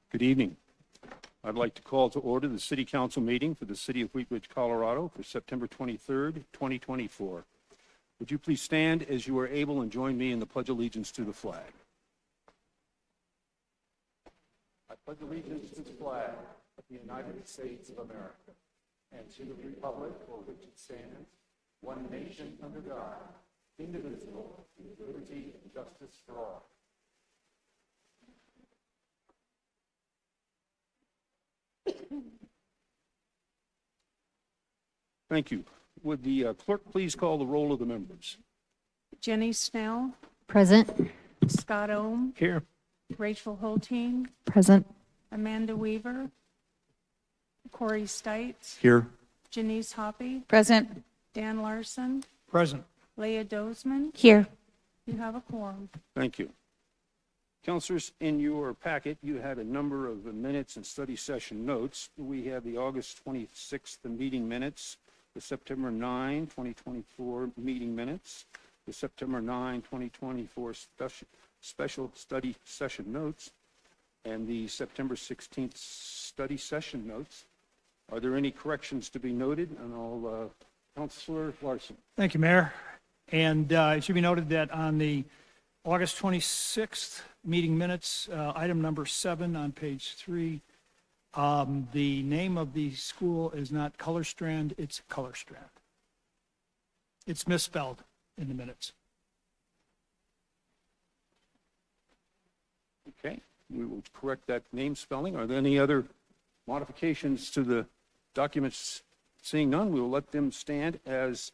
Good evening. I'd like to call to order the City Council meeting for the City of Wheat Ridge, Colorado for September 23rd, 2024. Would you please stand as you are able and join me in the Pledge of Allegiance to the flag? I pledge allegiance to the flag of the United States of America and to the republic for which it stands, one nation under God, indivisible, with liberty and justice for all. Thank you. Would the clerk please call the roll of the members? Jenny Snell, Present. Scott Ohm, Here. Rachel Holteen, Present. Amanda Weaver, Corey Stites, Here. Janice Hoppy, Present. Dan Larson, Present. Leah Dozman. Here. You have a quorum. Thank you. Councilors, in your packet, you had a number of minutes and study session notes. We have the August 26th meeting minutes, the September 9, 2024 meeting minutes, the September 9, 2024 special study session notes, and the September 16th study session notes. Are there any corrections to be noted? And I'll, Councilor Larson. Thank you, Mayor. And it should be noted that on the August 26th meeting minutes, item number 7 on page 3, the name of the school is not Color Strand, it's Color Strand. It's misspelled in the minutes. Okay, we will correct that name spelling. Are there any other modifications to the documents? Seeing none, we will let them stand as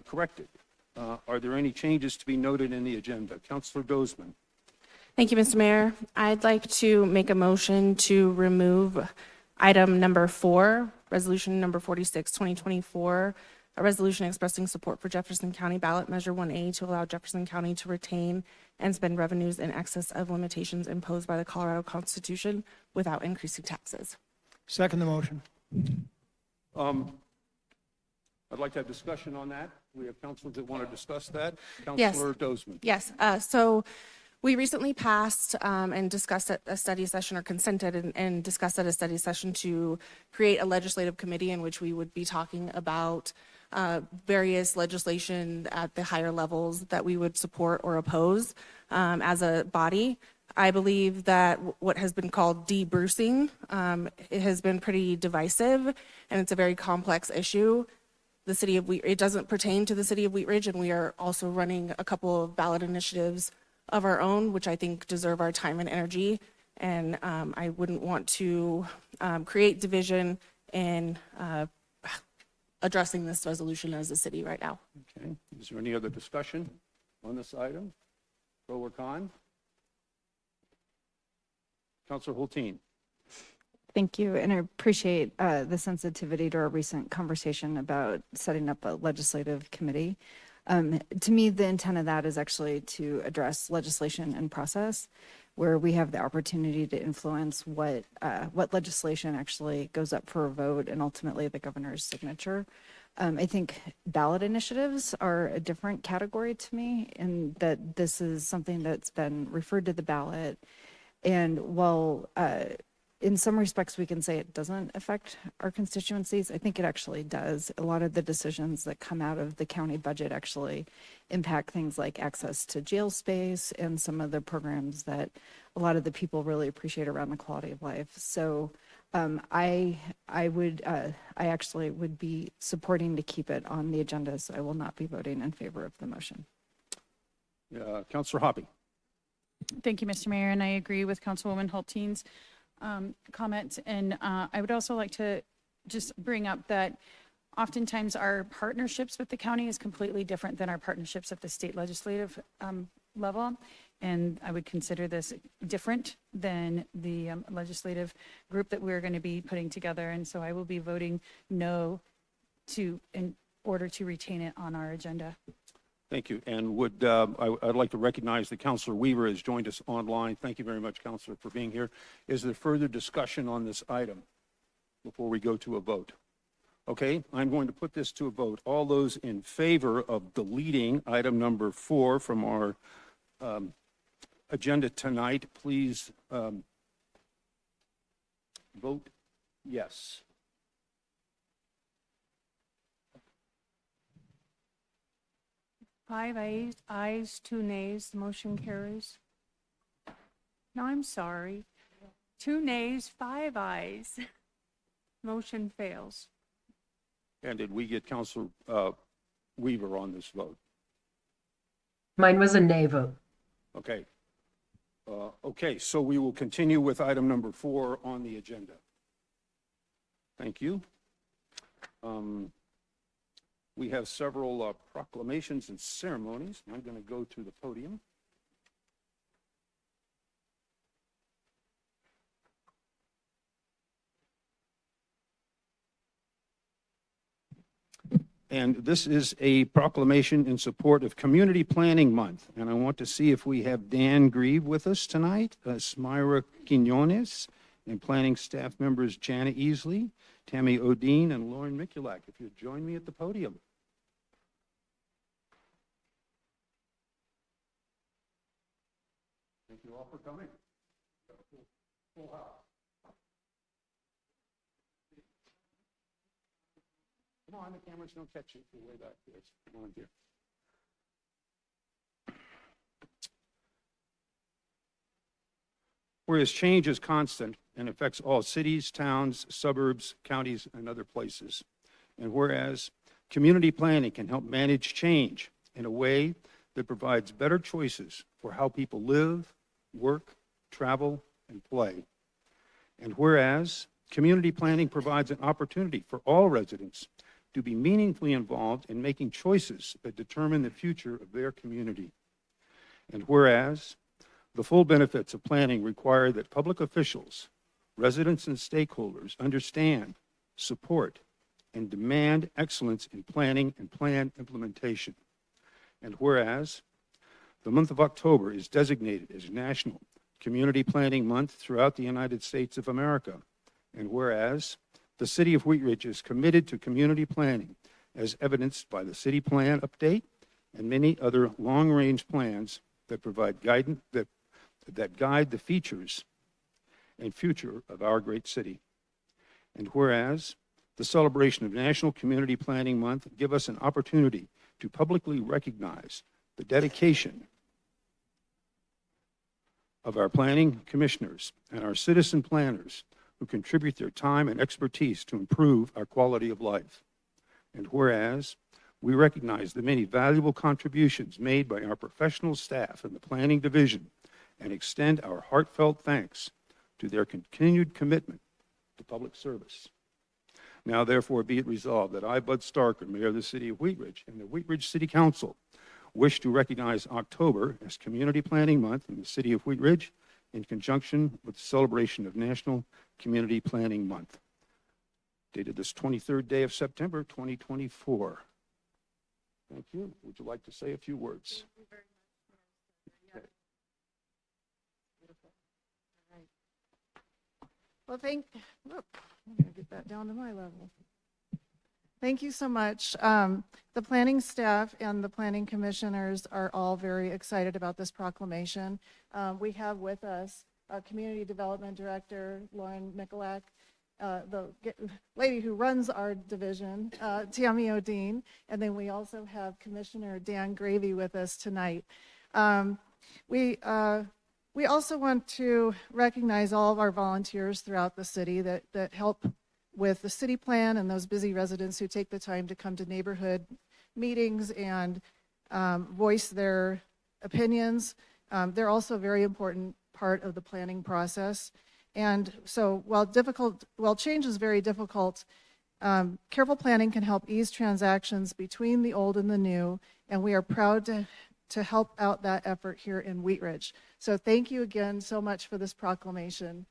corrected. Are there any changes to be noted in the agenda? Councilor Dozman. Thank you, Mr. Mayor. I'd like to make a motion to remove item number 4, resolution number 46, 2024, a resolution expressing support for Jefferson County ballot measure 1A to allow Jefferson County to retain and spend revenues in excess of limitations imposed by the Colorado Constitution without increasing taxes. Second the motion. I'd like to have discussion on that. We have councilors that want to discuss that. Yes. Councilor Dozman. Yes, so we recently passed and discussed at a study session, or consented and discussed at a study session, to create a legislative committee in which we would be talking about various legislation at the higher levels that we would support or oppose as a body. I believe that what has been called de-Brucing, it has been pretty divisive, and it's a very complex issue. The city of it doesn't pertain to the city of Wheat Ridge, and we are also running a couple of ballot initiatives of our own, which I think deserve our time and energy. And I wouldn't want to create division in addressing this resolution as a city right now. Okay. Is there any other discussion on this item? Pro or con? Councilor Holteen. Thank you, and I appreciate the sensitivity to our recent conversation about setting up a legislative committee. To me, the intent of that is actually to address legislation and process, where we have the opportunity to influence what legislation actually goes up for a vote and ultimately the governor's signature. I think ballot initiatives are a different category to me, in that this is something that's been referred to the ballot. And while in some respects we can say it doesn't affect our constituencies, I think it actually does. A lot of the decisions that come out of the county budget actually impact things like access to jail space and some of the programs that a lot of the people really appreciate around the quality of life. So I actually would be supporting to keep it on the agenda, so I will not be voting in favor of the motion. Councilor Hoppy. Thank you, Mr. Mayor, and I agree with Councilwoman Holteen's comment. And I would also like to just bring up that oftentimes our partnerships with the county is completely different than our partnerships at the state legislative level. And I would consider this different than the legislative group that we're going to be putting together. And so I will be voting no in order to retain it on our agenda. Thank you. And I'd like to recognize that Councilor Weaver has joined us online. Thank you very much, Councilor, for being here. Is there further discussion on this item before we go to a vote? Okay, I'm going to put this to a vote. All those in favor of deleting item number 4 from our agenda tonight, please vote yes. Five ayes, 2 nays, the motion carries. No, I'm sorry. 2 nays, 5 ayes. Motion fails. And did we get Counselor Weaver on this vote? Mine was a nay vote. Okay. Okay, so we will continue with item number 4 on the agenda. Thank you. We have several proclamations and ceremonies. I'm going to go to the podium. And this is a proclamation in support of Community Planning Month. And I want to see if we have Dan Grieve with us tonight, Smyra Quinones, and planning staff members Jana Easley, Tammy Odine, and Lauren Mikulak. If you'd join me at the podium. Thank you all for coming. Full house. Come on, the cameras don't catch you. You're way back there. Come on here. Whereas change is constant and affects all cities, towns, suburbs, counties, and other places. And whereas community planning can help manage change in a way that provides better choices for how people live, work, travel, and play. And whereas community planning provides an opportunity for all residents to be meaningfully involved in making choices that determine the future of their community. And whereas the full benefits of planning require that public officials, residents, and stakeholders understand, support, and demand excellence in planning and plan implementation. And whereas the month of October is designated as National Community Planning Month throughout the United States of America. And whereas the City of Wheat Ridge is committed to community planning as evidenced by the City Plan Update and many other long-range plans that provide guidance, that guide the features and future of our great city. And whereas the celebration of National Community Planning Month give us an opportunity to publicly recognize the dedication of our planning commissioners and our citizen planners who contribute their time and expertise to improve our quality of life. And whereas we recognize the many valuable contributions made by our professional staff in the planning division and extend our heartfelt thanks to their continued commitment to public service. Now, therefore, be it resolved that I, Bud Starker, Mayor of the City of Wheat Ridge, and the Wheat Ridge City Council wish to recognize October as Community Planning Month in the City of Wheat Ridge in conjunction with the celebration of National Community Planning Month, dated this 23rd day of September, 2024. Thank you. Would you like to say a few words? Thank you very much. Okay. Beautiful. All right. Well, I'm going to get that down to my level. Thank you so much. The planning staff and the planning commissioners are all very excited about this proclamation. We have with us Community Development Director Lauren Mikulak, the lady who runs our division, Tammy Odine, and then we also have Commissioner Dan Gravy with us tonight. We also want to recognize all of our volunteers throughout the city that help with the city plan and those busy residents who take the time to come to neighborhood meetings and voice their opinions. They're also a very important part of the planning process. And so while change is very difficult, careful planning can help ease transactions between the old and the new, and we are proud to help out that effort here in Wheat Ridge. So thank you again so much for this proclamation.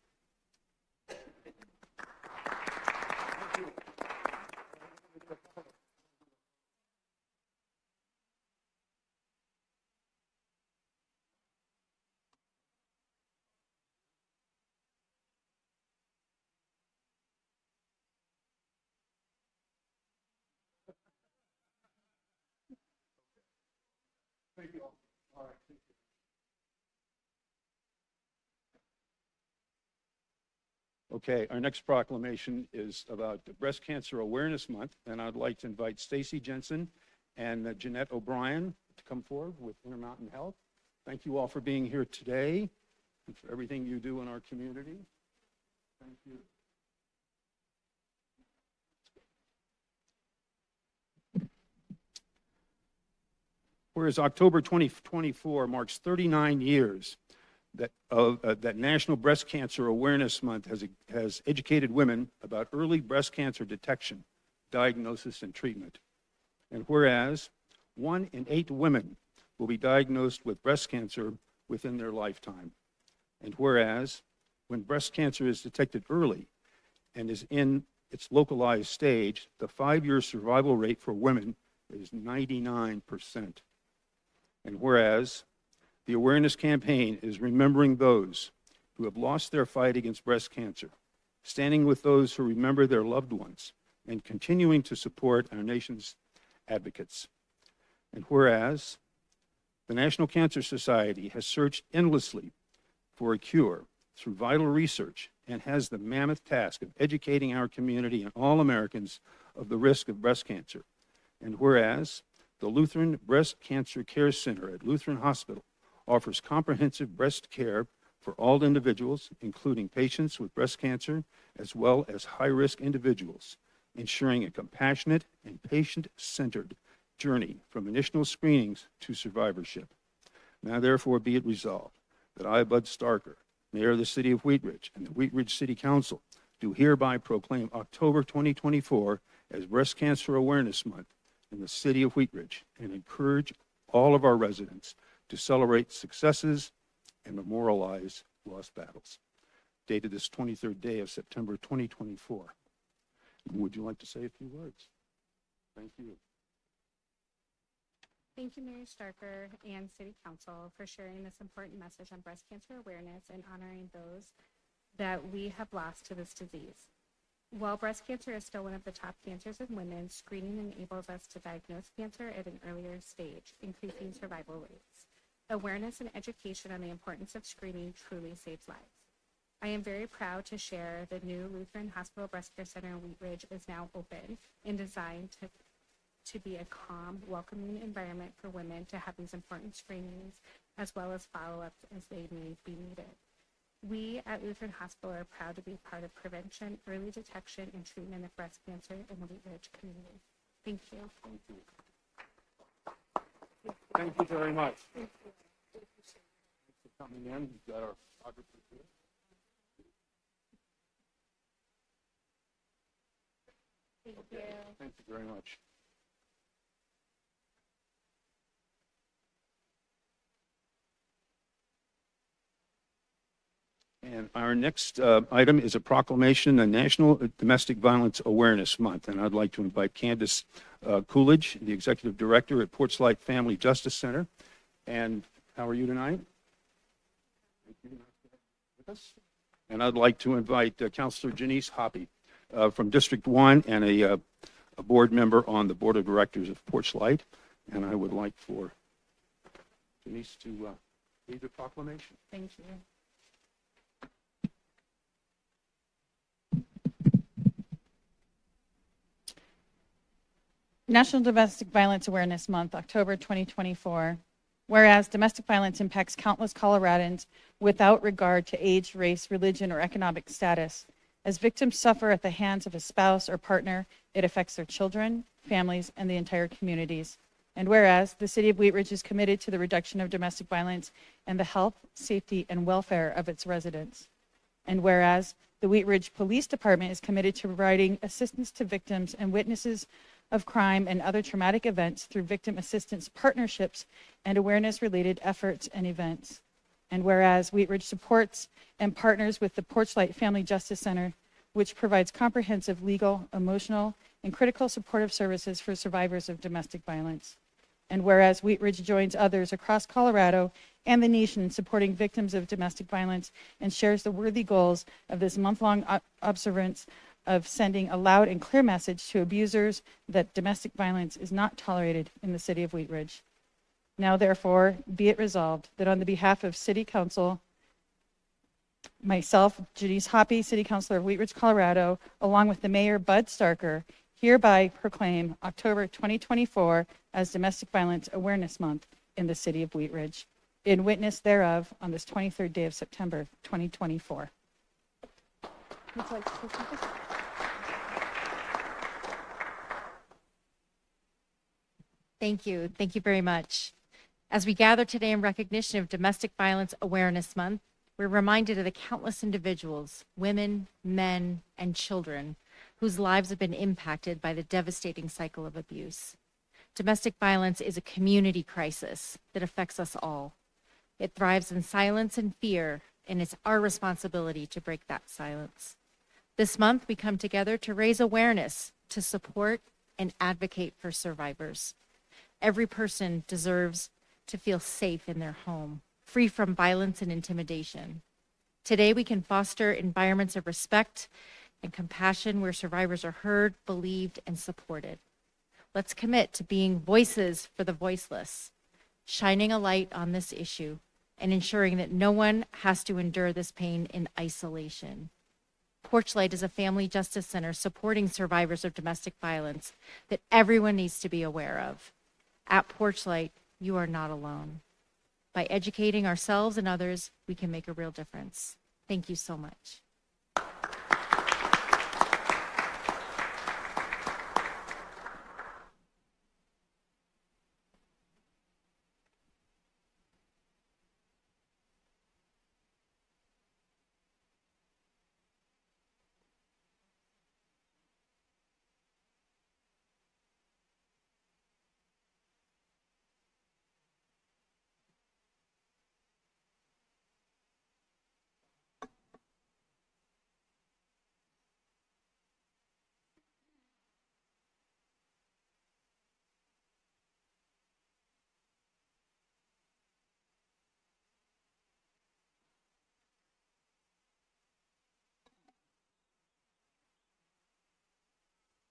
Thank you all. All right. Thank you. Okay, our next proclamation is about Breast Cancer Awareness Month, and I'd like to invite Stacy Jensen and Jeanette O'Brien to come forward with Intermountain Health. Thank you all for being here today and for everything you do in our community. Thank you. Whereas October 2024 marks 39 years that National Breast Cancer Awareness Month has educated women about early breast cancer detection, diagnosis, and treatment. And whereas 1 in 8 women will be diagnosed with breast cancer within their lifetime. And whereas when breast cancer is detected early and is in its localized stage, the 5-year survival rate for women is 99%. And whereas the awareness campaign is remembering those who have lost their fight against breast cancer, standing with those who remember their loved ones, and continuing to support our nation's advocates. And whereas the National Cancer Society has searched endlessly for a cure through vital research and has the mammoth task of educating our community and all Americans of the risk of breast cancer. And whereas the Lutheran Breast Cancer Care Center at Lutheran Hospital offers comprehensive breast care for all individuals, including patients with breast cancer, as well as high-risk individuals, ensuring a compassionate and patient-centered journey from initial screenings to survivorship. Now, therefore, be it resolved that I, Bud Starker, Mayor of the City of Wheat Ridge, and the Wheat Ridge City Council do hereby proclaim October 2024 as Breast Cancer Awareness Month in the City of Wheat Ridge and encourage all of our residents to celebrate successes and memorialize lost battles. Dated this 23rd day of September 2024. Would you like to say a few words? Thank you. Thank you, Mayor Starker and City Council for sharing this important message on breast cancer awareness and honoring those that we have lost to this disease. While breast cancer is still one of the top cancers in women, screening enables us to diagnose cancer at an earlier stage, increasing survival rates. Awareness and education on the importance of screening truly saves lives. I am very proud to share the new Lutheran Hospital Breast Care Center in Wheat Ridge is now open and designed to be a calm, welcoming environment for women to have these important screenings as well as follow-ups as they may be needed. We at Lutheran Hospital are proud to be part of prevention, early detection, and treatment of breast cancer in the Wheat Ridge community. Thank you. Thank you. Thank you very much. Thank you. Thanks for coming in. We've got our photographer here. Thank you. Thank you very much. And our next item is a proclamation, a National Domestic Violence Awareness Month. And I'd like to invite Candace Coolidge, the Executive Director at Porchlight Family Justice Center. And how are you tonight? With us? And I'd like to invite Councilor Janice Hoppy from District 1 and a board member on the Board of Directors of Porchlight. And I would like for Janice to read the proclamation. Thank you. National Domestic Violence Awareness Month, October 2024. Whereas domestic violence impacts countless Coloradans without regard to age, race, religion, or economic status. As victims suffer at the hands of a spouse or partner, it affects their children, families, and the entire communities. And whereas the City of Wheat Ridge is committed to the reduction of domestic violence and the health, safety, and welfare of its residents. And whereas the Wheat Ridge Police Department is committed to providing assistance to victims and witnesses of crime and other traumatic events through victim assistance partnerships and awareness-related efforts and events. And whereas Wheat Ridge supports and partners with the Porchlight Family Justice Center, which provides comprehensive legal, emotional, and critical supportive services for survivors of domestic violence. And whereas Wheat Ridge joins others across Colorado and the nation in supporting victims of domestic violence and shares the worthy goals of this month-long observance of sending a loud and clear message to abusers that domestic violence is not tolerated in the City of Wheat Ridge. Now, therefore, be it resolved that on the behalf of City Council, myself, Janice Hoppy, City Councilor of Wheat Ridge, Colorado, along with the Mayor Bud Starker, hereby proclaim October 2024 as Domestic Violence Awareness Month in the City of Wheat Ridge, in witness thereof on this 23rd day of September 2024. Would you like to say something? Thank you. Thank you very much. As we gather today in recognition of Domestic Violence Awareness Month, we're reminded of the countless individuals, women, men, and children whose lives have been impacted by the devastating cycle of abuse. Domestic violence is a community crisis that affects us all. It thrives in silence and fear, and it's our responsibility to break that silence. This month, we come together to raise awareness, to support and advocate for survivors. Every person deserves to feel safe in their home, free from violence and intimidation. Today, we can foster environments of respect and compassion where survivors are heard, believed, and supported. Let's commit to being voices for the voiceless, shining a light on this issue, and ensuring that no one has to endure this pain in isolation. Porchlight is a family justice center supporting survivors of domestic violence that everyone needs to be aware of. At Porchlight, you are not alone. By educating ourselves and others, we can make a real difference. Thank you so much.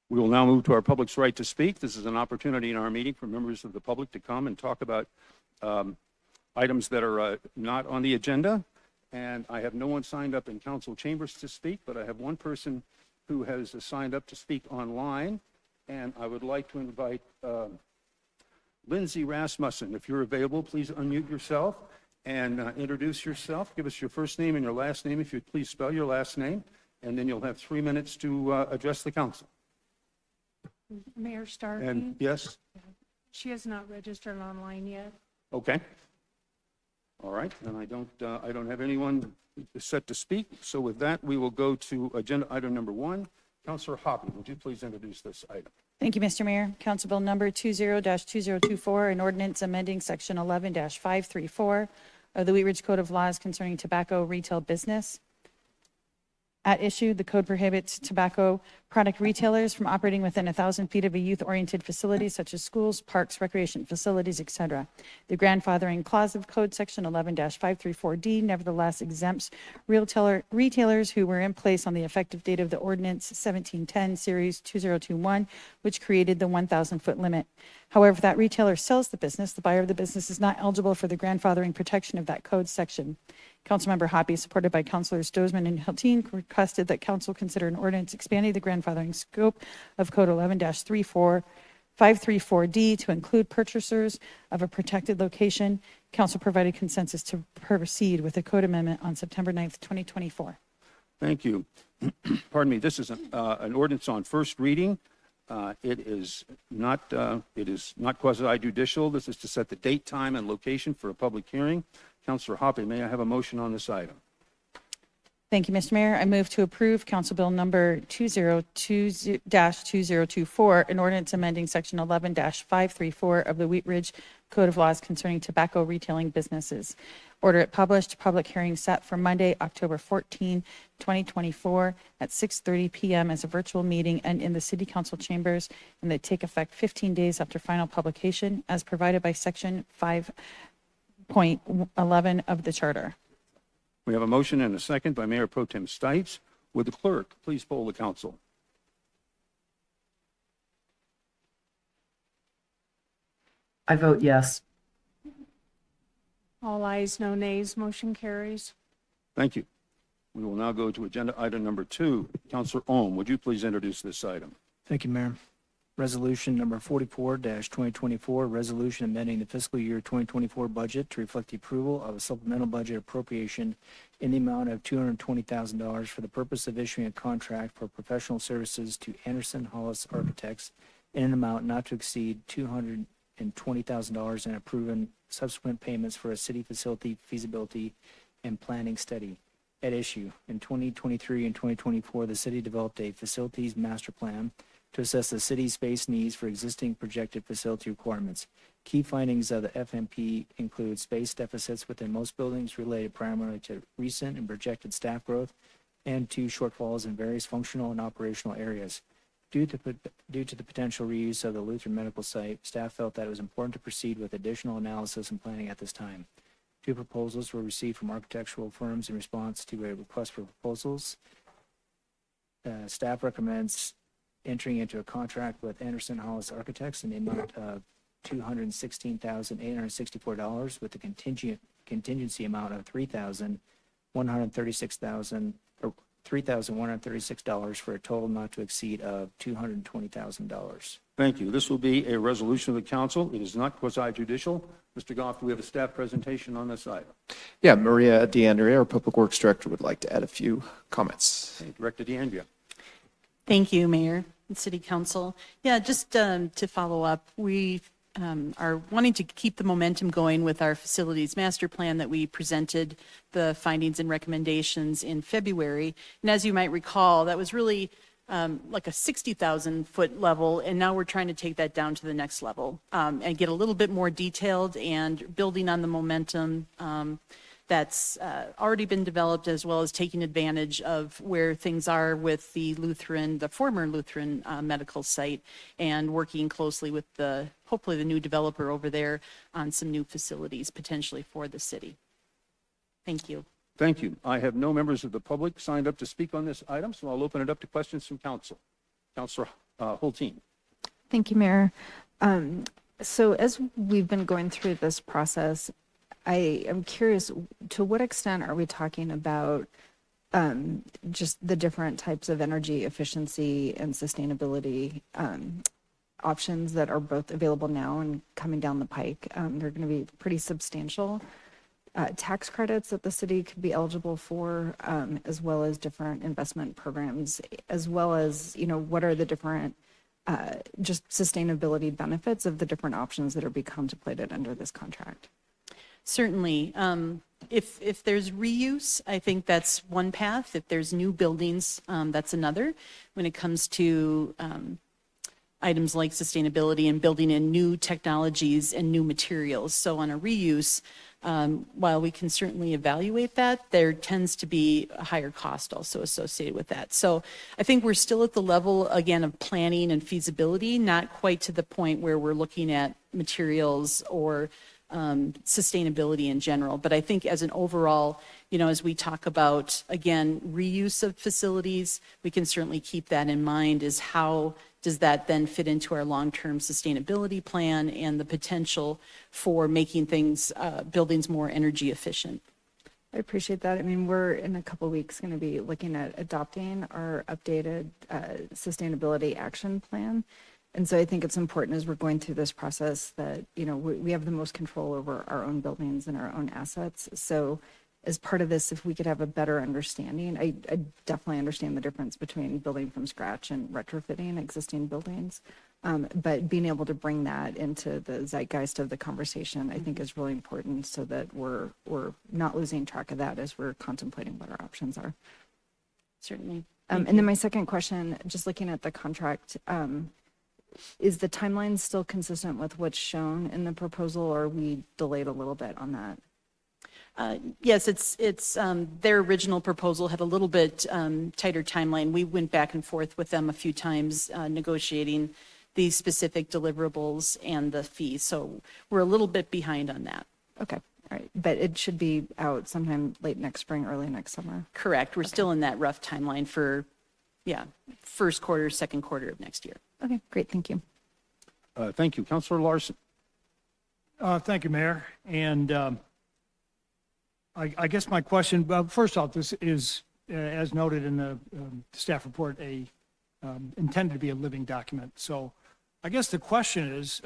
We will now move to our public's right to speak. This is an opportunity in our meeting for members of the public to come and talk about items that are not on the agenda. And I have no one signed up in council chambers to speak, but I have one person who has signed up to speak online. And I would like to invite Lindsay Rasmussen. If you're available, please unmute yourself and introduce yourself. Give us your first name and your last name, if you'd please spell your last name. And then you'll have 3 minutes to address the council. Mayor Starkey. And yes? She has not registered online yet. Okay. All right, and I don't have anyone set to speak. So with that, we will go to agenda item number 1. Councilor Hoppy, would you please introduce this item? Thank you, Mr. Mayor. Council Bill number 20-2024, an ordinance amending section 11-534 of the Wheat Ridge Code of Laws concerning tobacco retail business. At issue, the code prohibits tobacco product retailers from operating within 1,000 feet of a youth-oriented facility such as schools, parks, recreation facilities, etc. The grandfathering clause of code section 11-534D nevertheless exempts retailers who were in place on the effective date of the ordinance 1710 series 2021, which created the 1,000-foot limit. However, if that retailer sells the business, the buyer of the business is not eligible for the grandfathering protection of that code section. Councilmember Hoppy, supported by Councilors Dozman and Helteen, requested that council consider an ordinance expanding the grandfathering scope of Code 11-534D to include purchasers of a protected location. Council provided consensus to proceed with the code amendment on September 9th, 2024. Thank you. Pardon me, this is an ordinance on first reading. It is not quasi-judicial. This is to set the date, time, and location for a public hearing. Councilor Hoppy, may I have a motion on this item? Thank you, Mr. Mayor. I move to approve Council Bill number 2020-2024, an ordinance amending section 11-534 of the Wheat Ridge Code of Laws concerning tobacco retailing businesses. Order it published, public hearing set for Monday, October 14, 2024 at 6:30 p.m. as a virtual meeting and in the City Council chambers, and they take effect 15 days after final publication as provided by section 5.11 of the charter. We have a motion and a second by Mayor Pro Tem Stites. Would the clerk please poll the council? I vote yes. All ayes, no nays, motion carries. Thank you. We will now go to agenda item number 2. Counselor Ohm, would you please introduce this item? Thank you, Mayor. Resolution number 44-2024, resolution amending the fiscal year 2024 budget to reflect the approval of a supplemental budget appropriation in the amount of $220,000 for the purpose of issuing a contract for professional services to Anderson Hollis Architects in an amount not to exceed $220,000 and approving subsequent payments for a city facility feasibility and planning study. At issue, in 2023 and 2024, the city developed a facilities master plan to assess the city's space needs for existing projected facility requirements. Key findings of the FMP include space deficits within most buildings related primarily to recent and projected staff growth and to shortfalls in various functional and operational areas. Due to the potential reuse of the Lutheran Medical Site, staff felt that it was important to proceed with additional analysis and planning at this time. 2 proposals were received from architectural firms in response to a request for proposals. Staff recommends entering into a contract with Anderson Hollis Architects in the amount of $216,864 with a contingency amount of $3,136 for a total not to exceed of $220,000. Thank you. This will be a resolution of the council. It is not quasi-judicial. Mr. Goff, do we have a staff presentation on this item? Yeah, Maria DeAndrea, our Public Works Director, would like to add a few comments. Okay, Director DeAndrea. Thank you, Mayor and City Council. Yeah, just to follow up, we are wanting to keep the momentum going with our facilities master plan that we presented the findings and recommendations in February. And as you might recall, that was really like a 60,000 foot level, and now we're trying to take that down to the next level and get a little bit more detailed and building on the momentum that's already been developed, as well as taking advantage of where things are with the former Lutheran Medical Site, and working closely with hopefully the new developer over there on some new facilities potentially for the city. Thank you. Thank you. I have no members of the public signed up to speak on this item, so I'll open it up to questions from council. Councilor Hulteen. Thank you, Mayor. So as we've been going through this process, I am curious, to what extent are we talking about just the different types of energy efficiency and sustainability options that are both available now and coming down the pike? They're going to be pretty substantial tax credits that the city could be eligible for, as well as different investment programs, as well as, what are the different just sustainability benefits of the different options that are being contemplated under this contract? Certainly. If there's reuse, I think that's one path. If there's new buildings, that's another. When it comes to items like sustainability and building in new technologies and new materials. So on a reuse, while we can certainly evaluate that, there tends to be a higher cost also associated with that. So I think we're still at the level, again, of planning and feasibility, not quite to the point where we're looking at materials or sustainability in general. But I think as an overall, as we talk about, again, reuse of facilities, we can certainly keep that in mind, is how does that then fit into our long-term sustainability plan and the potential for making buildings more energy efficient. I appreciate that. I mean, we're in a couple of weeks going to be looking at adopting our updated sustainability action plan. And so I think it's important as we're going through this process that, we have the most control over our own buildings and our own assets. So as part of this, if we could have a better understanding, I definitely understand the difference between building from scratch and retrofitting existing buildings. But being able to bring that into the zeitgeist of the conversation, I think is really important, so that we're not losing track of that as we're contemplating what our options are. Certainly. And then my second question, just looking at the contract, is the timeline still consistent with what's shown in the proposal, or are we delayed a little bit on that? Yes, it's their original proposal had a little bit tighter timeline. We went back and forth with them a few times negotiating these specific deliverables and the fees. So we're a little bit behind on that. Okay. All right. But it should be out sometime late next spring, early next summer. Correct. We're still in that rough timeline for, first quarter, second quarter of next year. Okay, great. Thank you. Thank you. Councilor Larson. Thank you, Mayor. And I guess my question, first off, this is as noted in the staff report, intended to be a living document. So I guess the question is,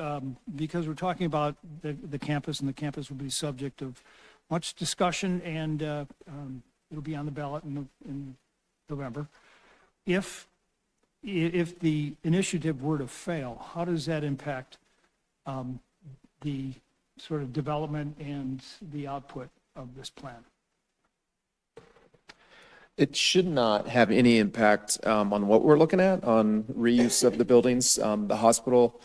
because we're talking about the campus, and the campus will be subject of much discussion, and it'll be on the ballot in November. If the initiative were to fail, how does that impact the sort of development and the output of this plan? It should not have any impact on what we're looking at on reuse of the buildings. The hospital,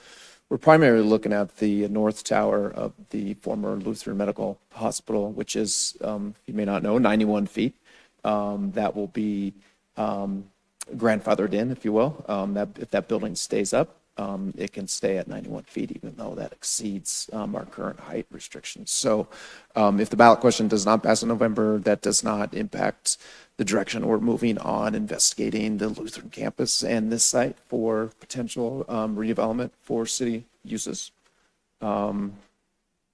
we're primarily looking at the north tower of the former Lutheran Medical Hospital, which is, you may not know, 91 feet. That will be grandfathered in, if you will. If that building stays up, it can stay at 91 feet, even though that exceeds our current height restrictions. So if the ballot question does not pass in November, that does not impact the direction we're moving on investigating the Lutheran campus and this site for potential redevelopment for city uses. I'm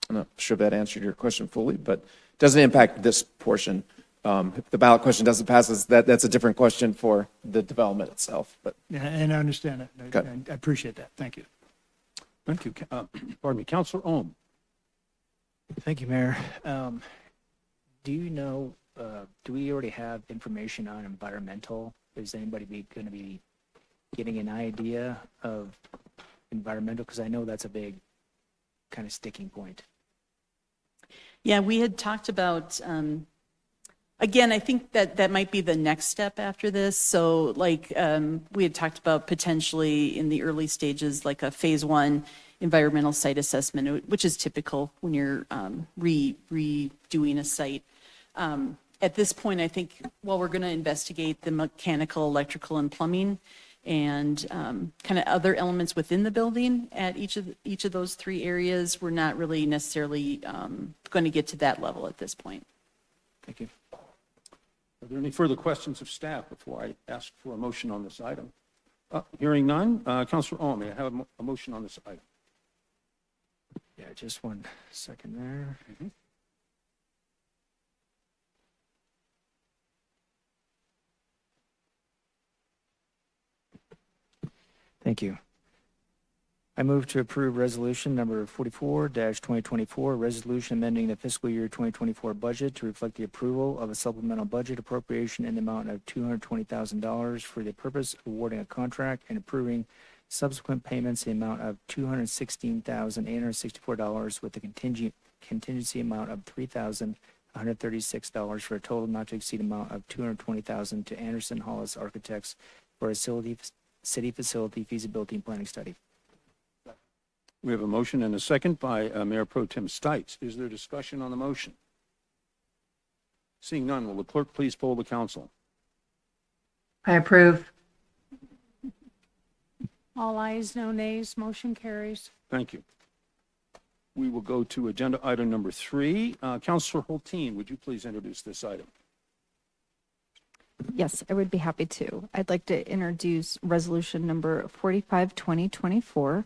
not sure if that answered your question fully, but it doesn't impact this portion. If the ballot question doesn't pass, that's a different question for the development itself. But Yeah, and I understand it. Okay. I appreciate that. Thank you. Thank you. Pardon me, Counselor Ohm. Thank you, Mayor. Do you know, do we already have information on environmental? Is anybody going to be getting an idea of environmental? Because I know that's a big kind of sticking point. Yeah, we had talked about, again, I think that might be the next step after this. So like we had talked about potentially in the early stages, like a phase 1 environmental site assessment, which is typical when you're redoing a site. At this point, I think, well, we're going to investigate the mechanical, electrical, and plumbing, and kind of other elements within the building at each of those 3 areas. We're not really necessarily going to get to that level at this point. Thank you. Are there any further questions of staff before I ask for a motion on this item? Hearing none, Counselor Ohm, may I have a motion on this item? Yeah, just 1 second there. Thank you. I move to approve resolution number 44-2024, resolution amending the fiscal year 2024 budget to reflect the approval of a supplemental budget appropriation in the amount of $220,000 for the purpose of awarding a contract and approving subsequent payments in the amount of $216,864 with a contingency amount of $3,136 for a total not to exceed amount of $220,000 to Anderson Hollis Architects for a city facility feasibility and planning study. We have a motion and a second by Mayor Pro Tem Stites. Is there discussion on the motion? Seeing none, will the clerk please poll the council? I approve. All ayes, no nays, motion carries. Thank you. We will go to agenda item number 3. Counselor Hulteen, would you please introduce this item? Yes, I would be happy to. I'd like to introduce resolution number 45-2024,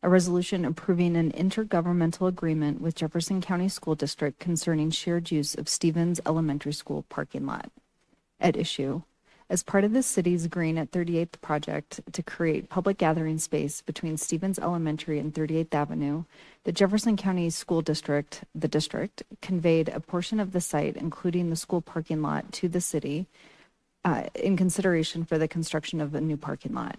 a resolution approving an intergovernmental agreement with Jefferson County School District concerning shared use of Stevens Elementary School parking lot at issue. As part of the city's Green at 38th project to create public gathering space between Stevens Elementary and 38th Avenue, the Jefferson County School District, the district, conveyed a portion of the site, including the school parking lot, to the city in consideration for the construction of a new parking lot.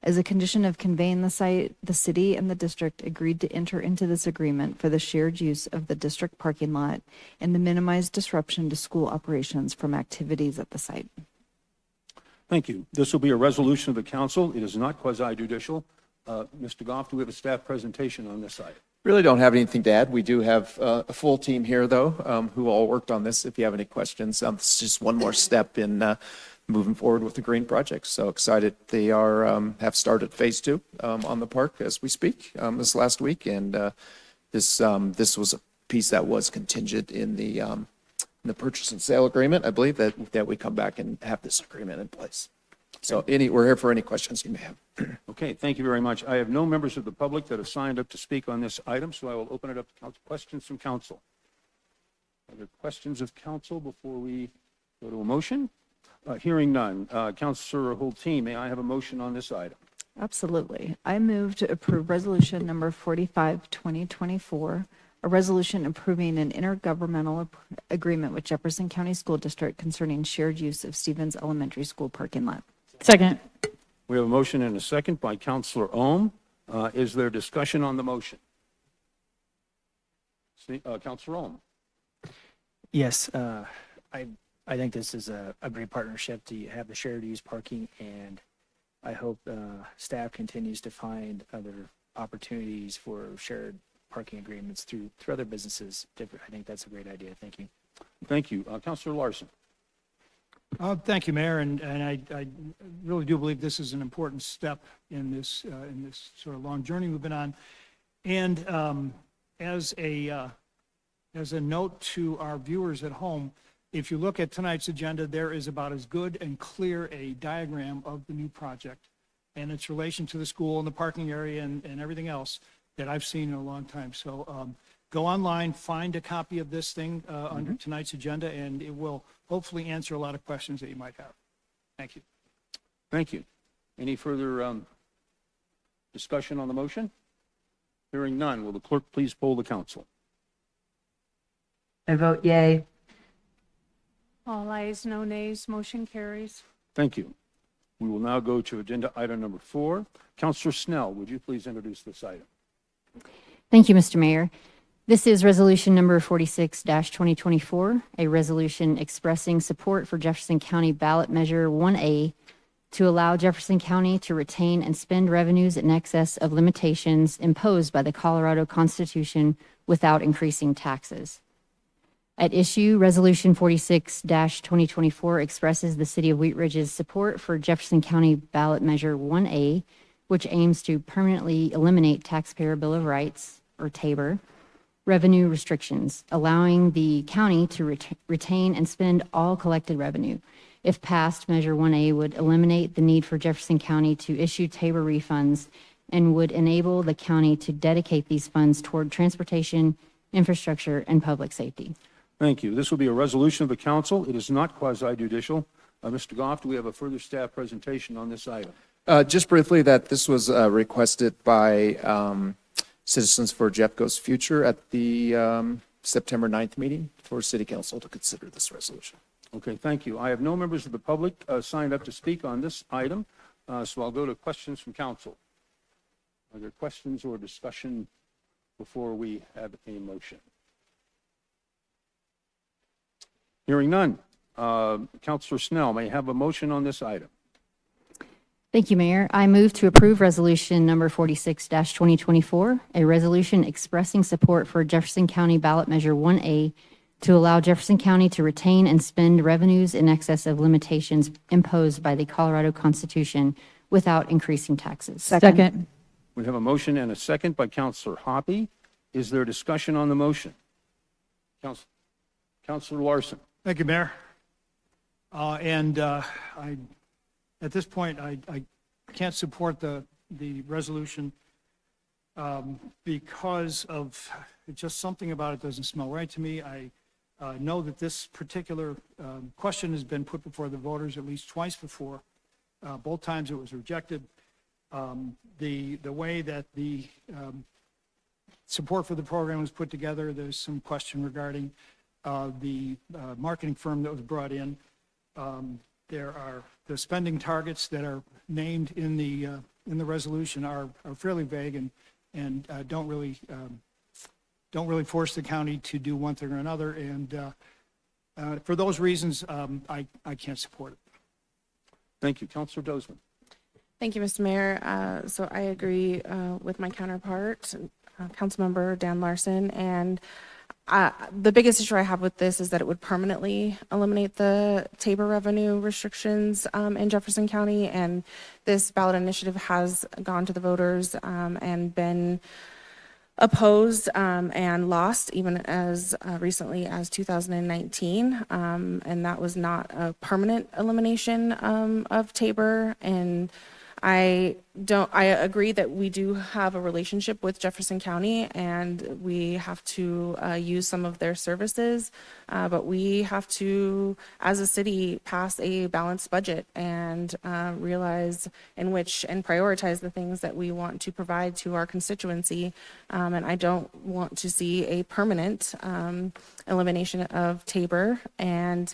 As a condition of conveying the site, the city and the district agreed to enter into this agreement for the shared use of the district parking lot and to minimize disruption to school operations from activities at the site. Thank you. This will be a resolution of the council. It is not quasi-judicial. Mr. Goff, do we have a staff presentation on this item? really don't have anything to add. We do have a full team here, though, who all worked on this. If you have any questions, this is just one more step in moving forward with the Green Project. So excited they have started phase 2 on the park as we speak this last week. And this was a piece that was contingent in the purchase and sale agreement. I believe that we come back and have this agreement in place. So we're here for any questions you may have. Okay, thank you very much. I have no members of the public that have signed up to speak on this item, so I will open it up to questions from council. Are there questions of council before we go to a motion? Hearing none. Counselor Hulteen, may I have a motion on this item? Absolutely. I move to approve resolution number 45, 2024, a resolution approving an intergovernmental agreement with Jefferson County School District concerning shared use of Stevens Elementary School parking lot. Second. We have a motion and a second by Counselor Ohm. Is there discussion on the motion? Counselor Ohm. Yes, I think this is a great partnership to have the shared use parking, and I hope staff continues to find other opportunities for shared parking agreements through other businesses. I think that's a great idea. Thank you. Thank you. Counselor Larson. Thank you, Mayor, and I really do believe this is an important step in this sort of long journey we've been on. And as a note to our viewers at home, if you look at tonight's agenda, there is about as good and clear a diagram of the new project and its relation to the school and the parking area and everything else that I've seen in a long time. So go online, find a copy of this thing under tonight's agenda, and it will hopefully answer a lot of questions that you might have. Thank you. Thank you. Any further discussion on the motion? Hearing none, will the clerk please poll the council? I vote yay. All ayes, no nays, motion carries. Thank you. We will now go to agenda item number 4. Counselor Snell, would you please introduce this item? Thank you, Mr. Mayor. This is resolution number 46-2024, a resolution expressing support for Jefferson County ballot measure 1A to allow Jefferson County to retain and spend revenues in excess of limitations imposed by the Colorado Constitution without increasing taxes. At issue, Resolution 46-2024 expresses the City of Wheat Ridge's support for Jefferson County ballot measure 1A, which aims to permanently eliminate Taxpayer Bill of Rights, or TABOR, revenue restrictions, allowing the county to retain and spend all collected revenue. If passed, Measure 1A would eliminate the need for Jefferson County to issue TABOR refunds and would enable the county to dedicate these funds toward transportation, infrastructure, and public safety. Thank you. This will be a resolution of the council. It is not quasi-judicial. Mr. Goff, do we have a further staff presentation on this item? Just briefly, that this was requested by Citizens for Jeffco's Future at the September 9th meeting for City Council to consider this resolution. Okay, thank you. I have no members of the public signed up to speak on this item, so I'll go to questions from council. Are there questions or discussion before we have a motion? Hearing none. Councilor Snell, may I have a motion on this item? Thank you, Mayor. I move to approve resolution number 46-2024, a resolution expressing support for Jefferson County ballot measure 1A to allow Jefferson County to retain and spend revenues in excess of limitations imposed by the Colorado Constitution without increasing taxes. Second. We have a motion and a second by Councilor Hoppe. Is there discussion on the motion? Councilor Larson. Thank you, Mayor. At this point, I can't support the resolution because of just something about it doesn't smell right to me. I know that this particular question has been put before the voters at least twice before. Both times it was rejected. The way that the support for the program was put together, there's some question regarding the marketing firm that was brought in. There are the spending targets that are named in the resolution are fairly vague and don't really force the county to do one thing or another. And for those reasons, I can't support it. Thank you. Councilor Dozeman. Thank you, Mr. Mayor. So I agree with my counterpart, Councilmember Dan Larson, and the biggest issue I have with this is that it would permanently eliminate the TABOR revenue restrictions in Jefferson County, and this ballot initiative has gone to the voters and been opposed and lost even as recently as 2019, and that was not a permanent elimination of TABOR. And I agree that we do have a relationship with Jefferson County and we have to use some of their services, but we have to, as a city, pass a balanced budget and realize and prioritize the things that we want to provide to our constituency. And I don't want to see a permanent elimination of Tabor. And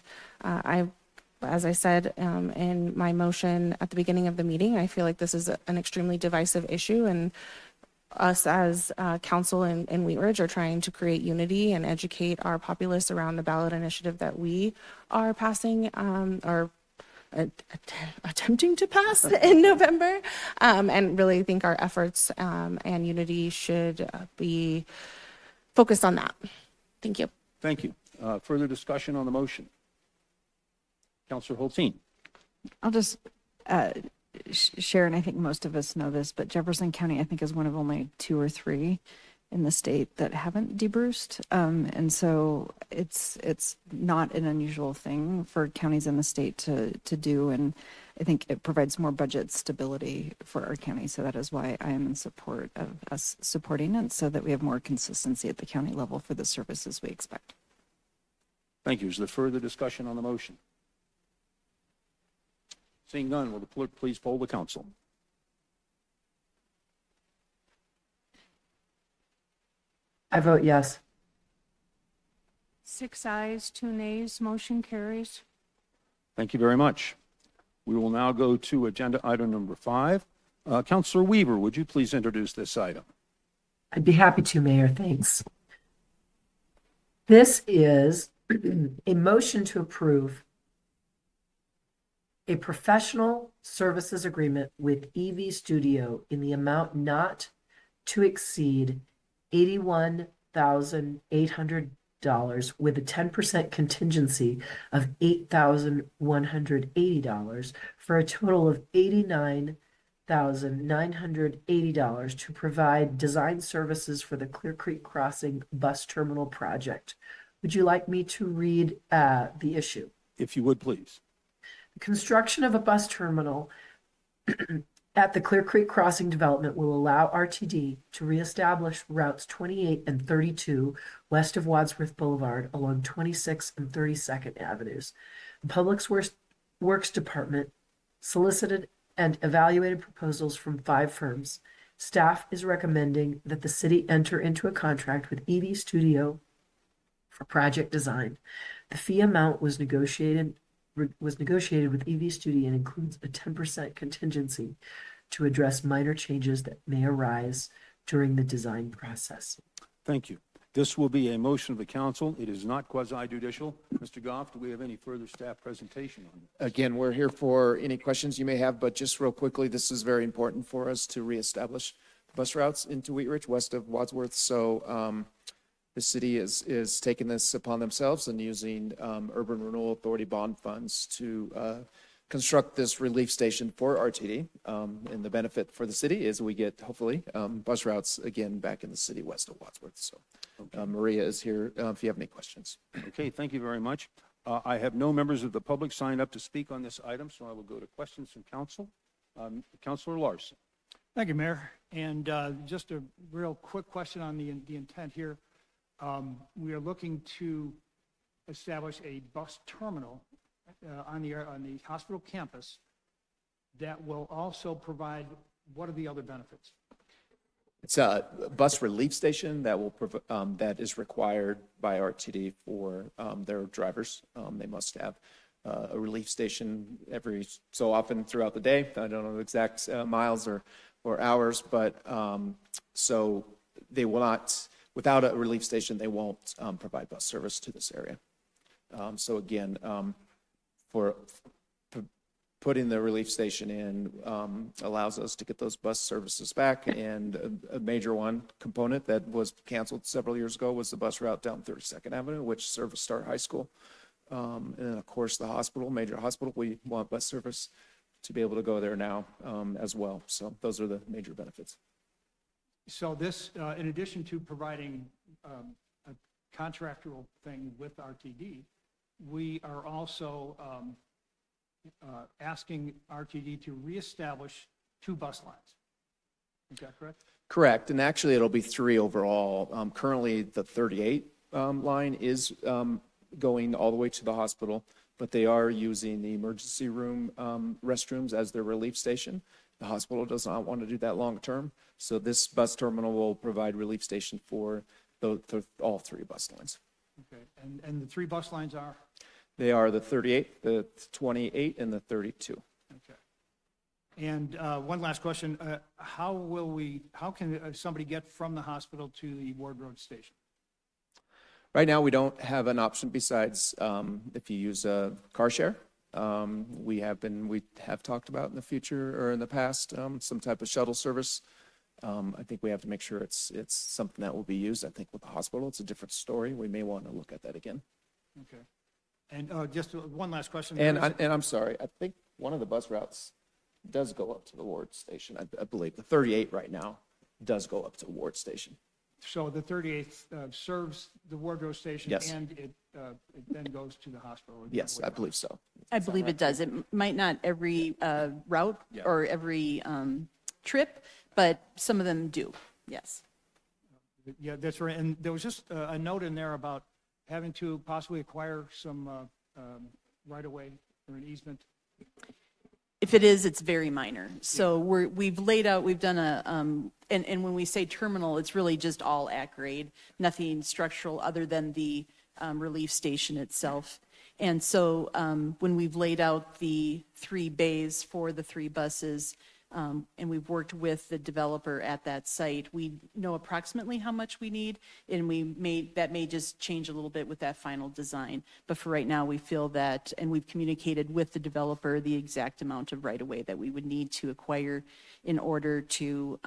as I said in my motion at the beginning of the meeting, I feel like this is an extremely divisive issue, and us as council in Wheat Ridge are trying to create unity and educate our populace around the ballot initiative that we are passing or attempting to pass in November, and really think our efforts and unity should be focused on that. Thank you. Thank you. Further discussion on the motion? Councilor Holteen. I'll just share, and I think most of us know this, but Jefferson County, I think, is one of only 2 or 3 in the state that haven't debruced. And so it's not an unusual thing for counties in the state to do. And I think it provides more budget stability for our county. So that is why I am in support of us supporting it, so that we have more consistency at the county level for the services we expect. Thank you. Is there further discussion on the motion? Seeing none, will the clerk please poll the council? I vote yes. 6 ayes, 2 nays, motion carries. Thank you very much. We will now go to agenda item number 5. Councilor Weaver, would you please introduce this item? I'd be happy to, Mayor. Thanks. This is a motion to approve a professional services agreement with EV Studio in the amount not to exceed $81,800 with a 10% contingency of $8,180 for a total of $89,980 to provide design services for the Clear Creek Crossing bus terminal project. Would you like me to read the issue? If you would, please. Construction of a bus terminal at the Clear Creek Crossing development will allow RTD to reestablish routes 28 and 32 west of Wadsworth Boulevard along 26th and 32nd Avenues. The Public Works Department solicited and evaluated proposals from 5 firms. Staff is recommending that the city enter into a contract with EV Studio for project design. The fee amount was negotiated with EV Studio and includes a 10% contingency to address minor changes that may arise during the design process. Thank you. This will be a motion of the council. It is not quasi-judicial. Mr. Goff, do we have any further staff presentation on this? Again, we're here for any questions you may have, but just real quickly, this is very important for us to reestablish bus routes into Wheat Ridge west of Wadsworth. So the city is taking this upon themselves and using Urban Renewal Authority bond funds to construct this relief station for RTD. And the benefit for the city is we get, hopefully, bus routes again back in the city west of Wadsworth. So Maria is here if you have any questions. Okay, thank you very much. I have no members of the public signed up to speak on this item, so I will go to questions from council. Councilor Larson. Thank you, Mayor. And just a real quick question on the intent here. We are looking to establish a bus terminal on the hospital campus that will also provide, what are the other benefits? It's a bus relief station that will that is required by RTD for their drivers. They must have a relief station every so often throughout the day. I don't know the exact miles or hours, but so they will not. Without a relief station, they won't provide bus service to this area. So again, for putting the relief station in allows us to get those bus services back. And a major component that was canceled several years ago was the bus route down 32nd Avenue, which serviced Star High School. And then, of course, the hospital, major hospital, we want bus service to be able to go there now as well. So those are the major benefits. So this, in addition to providing a contractual thing with RTD, we are also asking RTD to reestablish 2 bus lines. Is that correct? Correct, and actually it'll be 3 overall. Currently, the 38 line is going all the way to the hospital, but they are using the emergency room restrooms as their relief station. The hospital does not want to do that long-term, so this bus terminal will provide relief station for all 3 bus lines. Okay, and the 3 bus lines are? They are the 38, the 28, and the 32. Okay. And one last question, how can somebody get from the hospital to the Ward Road station? Right now, we don't have an option besides if you use a car share. We have talked about in the future or in the past, some type of shuttle service. I think we have to make sure it's something that will be used. I think with the hospital, it's a different story. We may want to look at that again. Okay. And just one last question. And I'm sorry, I think one of the bus routes does go up to the Ward station. I believe the 38 right now does go up to Ward station. So the 38th serves the Ward Road station? Yes. And it then goes to the hospital? Yes, I believe so. I believe it does. It might not every route or every trip, but some of them do, yes. Yeah, that's right. And there was just a note in there about having to possibly acquire some right-of-way or an easement. If it is, it's very minor. So we've done a, and when we say terminal, it's really just all at grade, nothing structural other than the relief station itself. And so when we've laid out the 3 bays for the 3 buses, and we've worked with the developer at that site, we know approximately how much we need, and that may just change a little bit with that final design. But for right now, we feel that, and we've communicated with the developer the exact amount of right-of-way that we would need to acquire in order to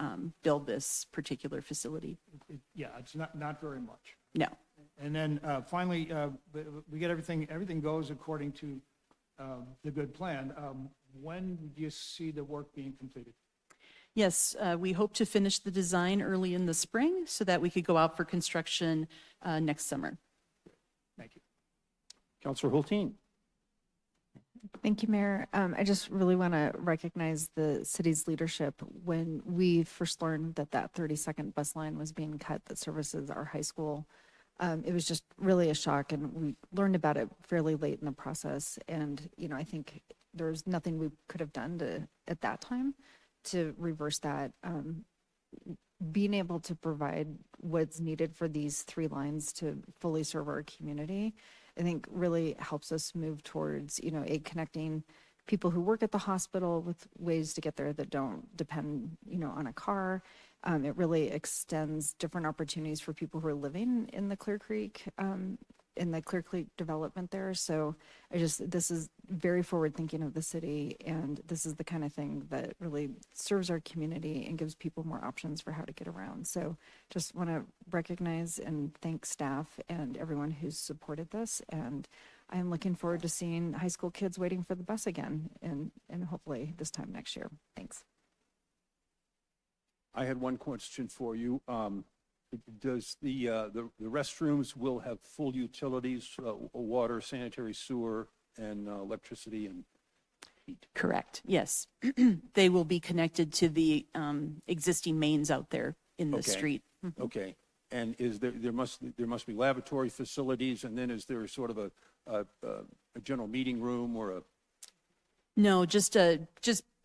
build this particular facility. Yeah, it's not very much. No. And then finally, we get everything goes according to the good plan. When do you see the work being completed? Yes, we hope to finish the design early in the spring so that we could go out for construction next summer. Thank you. Councilor Hulteen. Thank you, Mayor. I just really want to recognize the city's leadership. When we first learned that 32nd bus line was being cut that services our high school, it was just really a shock, and we learned about it fairly late in the process. And, I think there's nothing we could have done at that time to reverse that. Being able to provide what's needed for these 3 lines to fully serve our community, I think really helps us move towards, connecting people who work at the hospital with ways to get there that don't depend, on a car. It really extends different opportunities for people who are living in the Clear Creek development there. So this is very forward thinking of the city, and this is the kind of thing that really serves our community and gives people more options for how to get around. So just want to recognize and thank staff and everyone who's supported this. And I am looking forward to seeing high school kids waiting for the bus again, and hopefully this time next year. Thanks. I had one question for you. Does the restrooms will have full utilities, water, sanitary sewer, and electricity and heat? Correct, yes. They will be connected to the existing mains out there in the street. Okay. And there must be laboratory facilities, and then is there sort of a general meeting room or a? No, just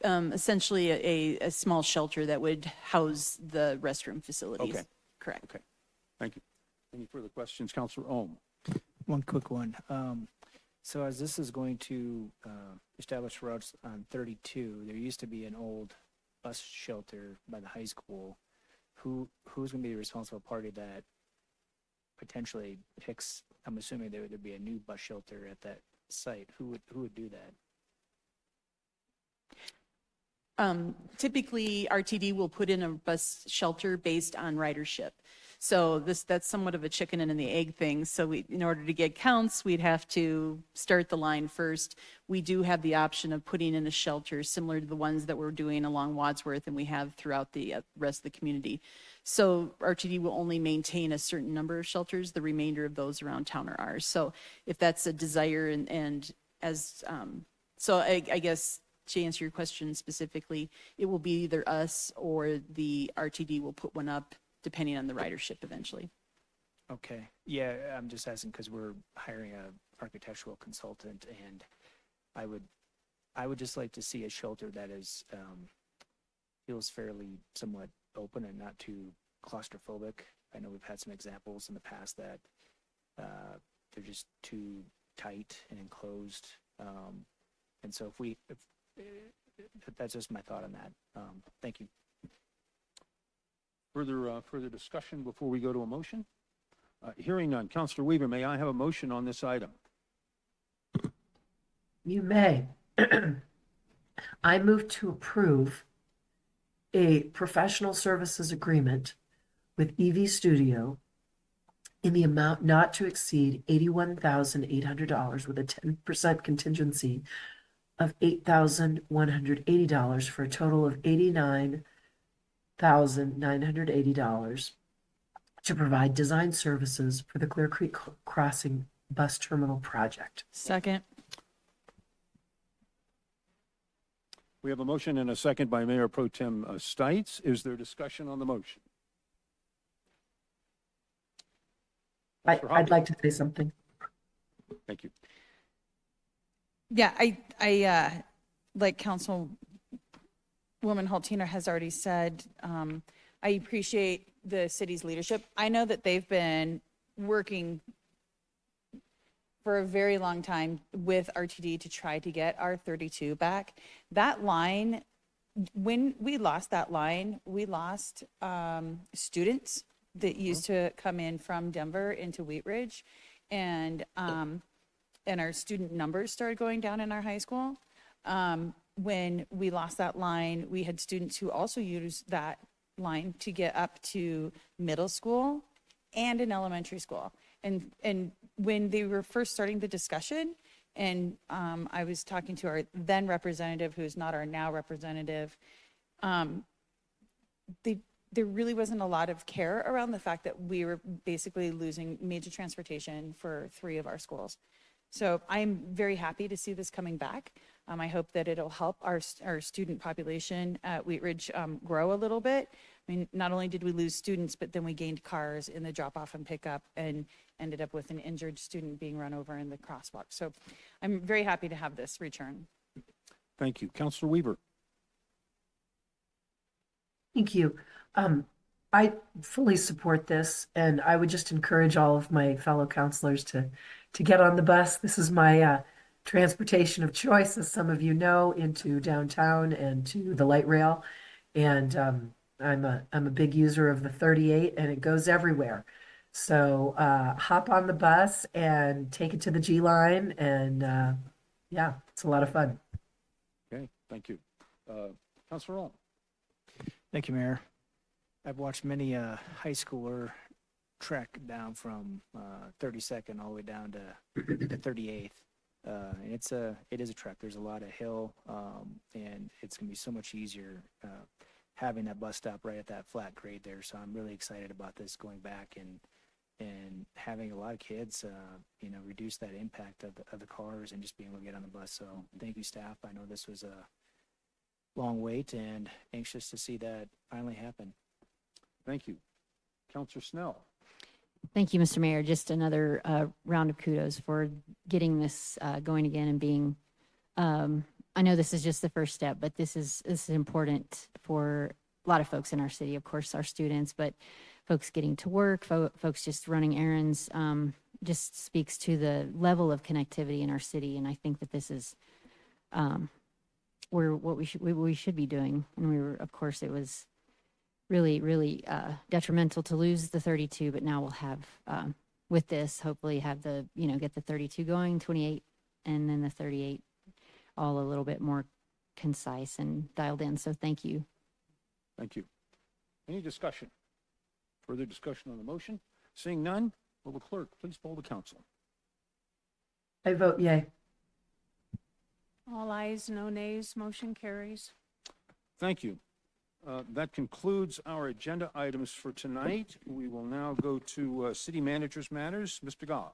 essentially a small shelter that would house the restroom facilities. Okay. Correct. Okay. Thank you. Any further questions, Councilor Ohm? One quick one. So as this is going to establish routes on 32, there used to be an old bus shelter by the high school. Who's going to be the responsible party that potentially picks? I'm assuming there would be a new bus shelter at that site. Who would do that? Typically, RTD will put in a bus shelter based on ridership. So that's somewhat of a chicken and the egg thing. So in order to get counts, we'd have to start the line first. We do have the option of putting in a shelter similar to the ones that we're doing along Wadsworth and we have throughout the rest of the community. So RTD will only maintain a certain number of shelters. The remainder of those around town are ours. So if that's a desire so I guess to answer your question specifically, it will be either us or the RTD will put one up depending on the ridership eventually. Okay, yeah, I'm just asking because we're hiring a architectural consultant, and I would just like to see a shelter that is, feels fairly somewhat open and not too claustrophobic. I know we've had some examples in the past that they're just too tight and enclosed. And so if that's just my thought on that. Thank you. Further discussion before we go to a motion? Hearing none. Counselor Weaver, may I have a motion on this item? You may. I move to approve a professional services agreement with EV Studio in the amount not to exceed $81,800 with a 10% contingency of $8,180 for a total of $89,980 to provide design services for the Clear Creek Crossing Bus Terminal project. Second. We have a motion and a second by Mayor Pro Tem Stites. Is there discussion on the motion? I'd like to say something. Thank you. Yeah, I like Councilwoman Haltina has already said, I appreciate the city's leadership. I know that they've been working for a very long time with RTD to try to get our 32 back. That line, when we lost that line, we lost students that used to come in from Denver into Wheat Ridge, and our student numbers started going down in our high school. When we lost that line, we had students who also used that line to get up to middle school and in elementary school. And when they were first starting the discussion, and I was talking to our then representative, who's not our now representative, there really wasn't a lot of care around the fact that we were basically losing major transportation for 3 of our schools. So I'm very happy to see this coming back. I hope that it'll help our student population at Wheat Ridge grow a little bit. I mean, not only did we lose students, but then we gained cars in the drop off and pickup and ended up with an injured student being run over in the crosswalk. So I'm very happy to have this return. Thank you. Counselor Weaver. Thank you. I fully support this, and I would just encourage all of my fellow counselors to get on the bus. This is my transportation of choice, as some of you know, into downtown and to the light rail. And I'm a big user of the 38, and it goes everywhere. So hop on the bus and take it to the G line, and yeah, it's a lot of fun. Okay, thank you. Counselor Roll. Thank you, Mayor. I've watched many high schooler trek down from 32nd all the way down to 38th. And it is a trek. There's a lot of hill, and it's going to be so much easier having that bus stop right at that flat grade there. So I'm really excited about this going back and having a lot of kids, reduce that impact of the cars and just being able to get on the bus. So thank you, staff. I know this was a long wait and anxious to see that finally happen. Thank you. Counselor Snell. Thank you, Mr. Mayor. Just another round of kudos for getting this going again and being, I know this is just the first step, but this is important for a lot of folks in our city, of course, our students, but folks getting to work, folks just running errands, just speaks to the level of connectivity in our city. And I think that this is what we should be doing. And of course, it was really, really detrimental to lose the 32, but now we'll have, with this, hopefully have get the 32 going, 28, and then the 38 all a little bit more concise and dialed in. So thank you. Thank you. Any discussion? Further discussion on the motion? Seeing none, will the clerk please poll the council? I vote yay. All ayes, no nays, motion carries. Thank you. That concludes our agenda items for tonight. We will now go to city manager's matters. Mr. Goff.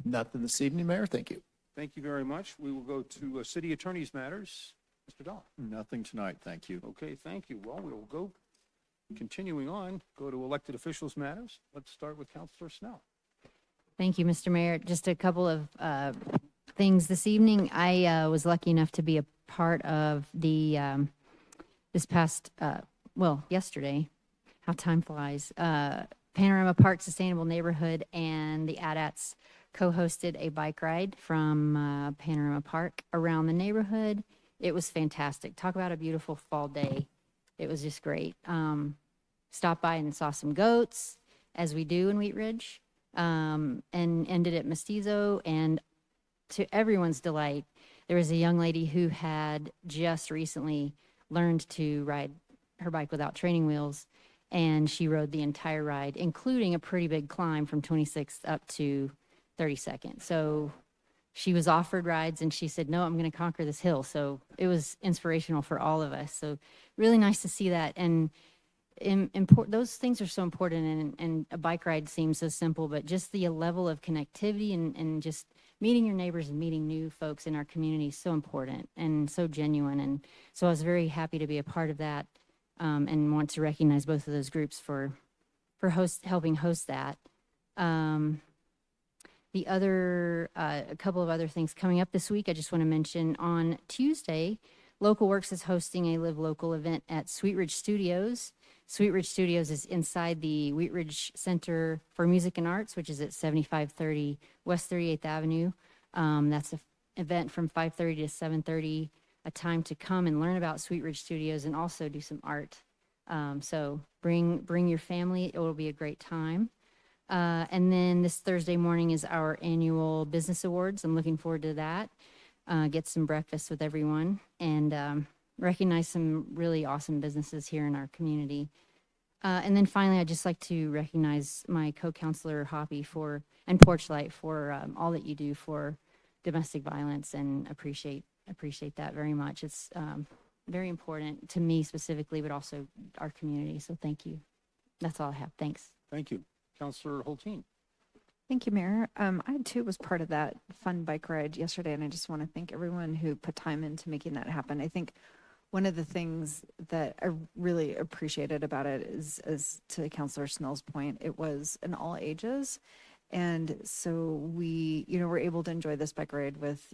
Nothing this evening, Mayor. Thank you. Thank you very much. We will go to city attorney's matters. Mr. Dahl. Nothing tonight, thank you. Okay, thank you. Well, we will go, continuing on, go to elected officials matters. Let's start with Councilor Snell. Thank you, Mr. Mayor. Just a couple of things this evening. I was lucky enough to be a part of the this past yesterday. How time flies. Panorama Park Sustainable Neighborhood and the ADATs co-hosted a bike ride from Panorama Park around the neighborhood. It was fantastic. Talk about a beautiful fall day. It was just great. Stopped by and saw some goats, as we do in Wheat Ridge, and ended at Mestizo. And to everyone's delight, there was a young lady who had just recently learned to ride her bike without training wheels, and she rode the entire ride, including a pretty big climb from 26th up to 32nd. So she was offered rides, and she said, no, I'm going to conquer this hill. So it was inspirational for all of us. So really nice to see that. And those things are so important, and a bike ride seems so simple, but just the level of connectivity and just meeting your neighbors and meeting new folks in our community is so important and so genuine. And so I was very happy to be a part of that, and want to recognize both of those groups for helping host that. The other, a couple of other things coming up this week, I just want to mention on Tuesday, Local Works is hosting a Live Local event at Sweet Ridge Studios. Sweet Ridge Studios is inside the Wheat Ridge Center for Music and Arts, which is at 7530 West 38th Avenue. That's an event from 5:30 to 7:30, a time to come and learn about Sweet Ridge Studios and also do some art. So bring your family. It will be a great time. And then this Thursday morning is our annual business awards. I'm looking forward to that. Get some breakfast with everyone and recognize some really awesome businesses here in our community. And then finally, I'd just like to recognize my co-counselor Hoppy and Porchlight for all that you do for domestic violence, and appreciate that very much. It's very important to me specifically, but also our community. So thank you. That's all I have. Thanks. Thank you. Councilor Holteen. Thank you, Mayor. I too was part of that fun bike ride yesterday, and I just want to thank everyone who put time into making that happen. I think one of the things that I really appreciated about it is to Councilor Snell's point, it was an all ages. And so we, were able to enjoy this bike ride with,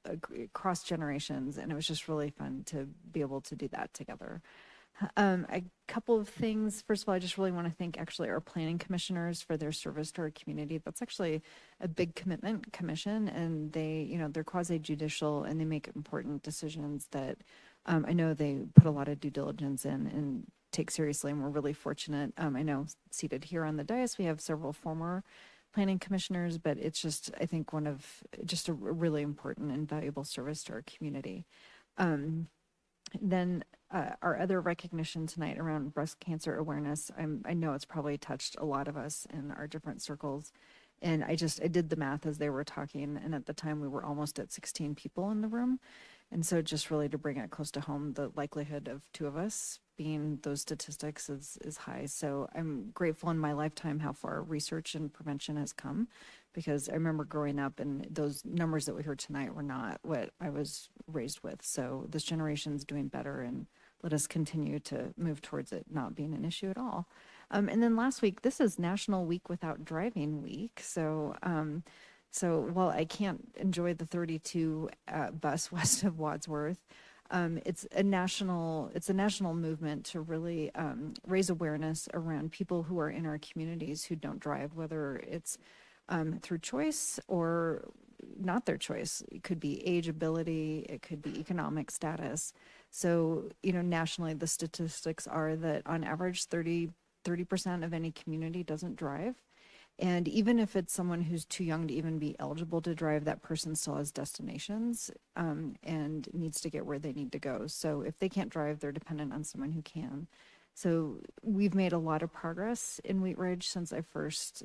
across generations, and it was just really fun to be able to do that together. A couple of things. First of all, I just really want to thank actually our planning commissioners for their service to our community. That's actually a big commitment commission, and they, they're quasi-judicial, and they make important decisions that I know they put a lot of due diligence in and take seriously, and we're really fortunate. I know seated here on the dais, we have several former planning commissioners, but it's just, I think, one of just a really important and valuable service to our community. Then our other recognition tonight around breast cancer awareness, I know it's probably touched a lot of us in our different circles. And I did the math as they were talking, and at the time we were almost at 16 people in the room. And so just really to bring it close to home, the likelihood of two of us being those statistics is high. So I'm grateful in my lifetime how far research and prevention has come, because I remember growing up and those numbers that we heard tonight were not what I was raised with. So this generation's doing better, and let us continue to move towards it not being an issue at all. And then last week, this is National Week Without Driving Week. So while I can't enjoy the 32 bus west of Wadsworth, it's a national movement to really raise awareness around people who are in our communities who don't drive, whether it's through choice or not their choice. It could be age, ability, it could be economic status. So, nationally, the statistics are that on average, 30% of any community doesn't drive. And even if it's someone who's too young to even be eligible to drive, that person still has destinations and needs to get where they need to go. So if they can't drive, they're dependent on someone who can. So we've made a lot of progress in Wheat Ridge since I first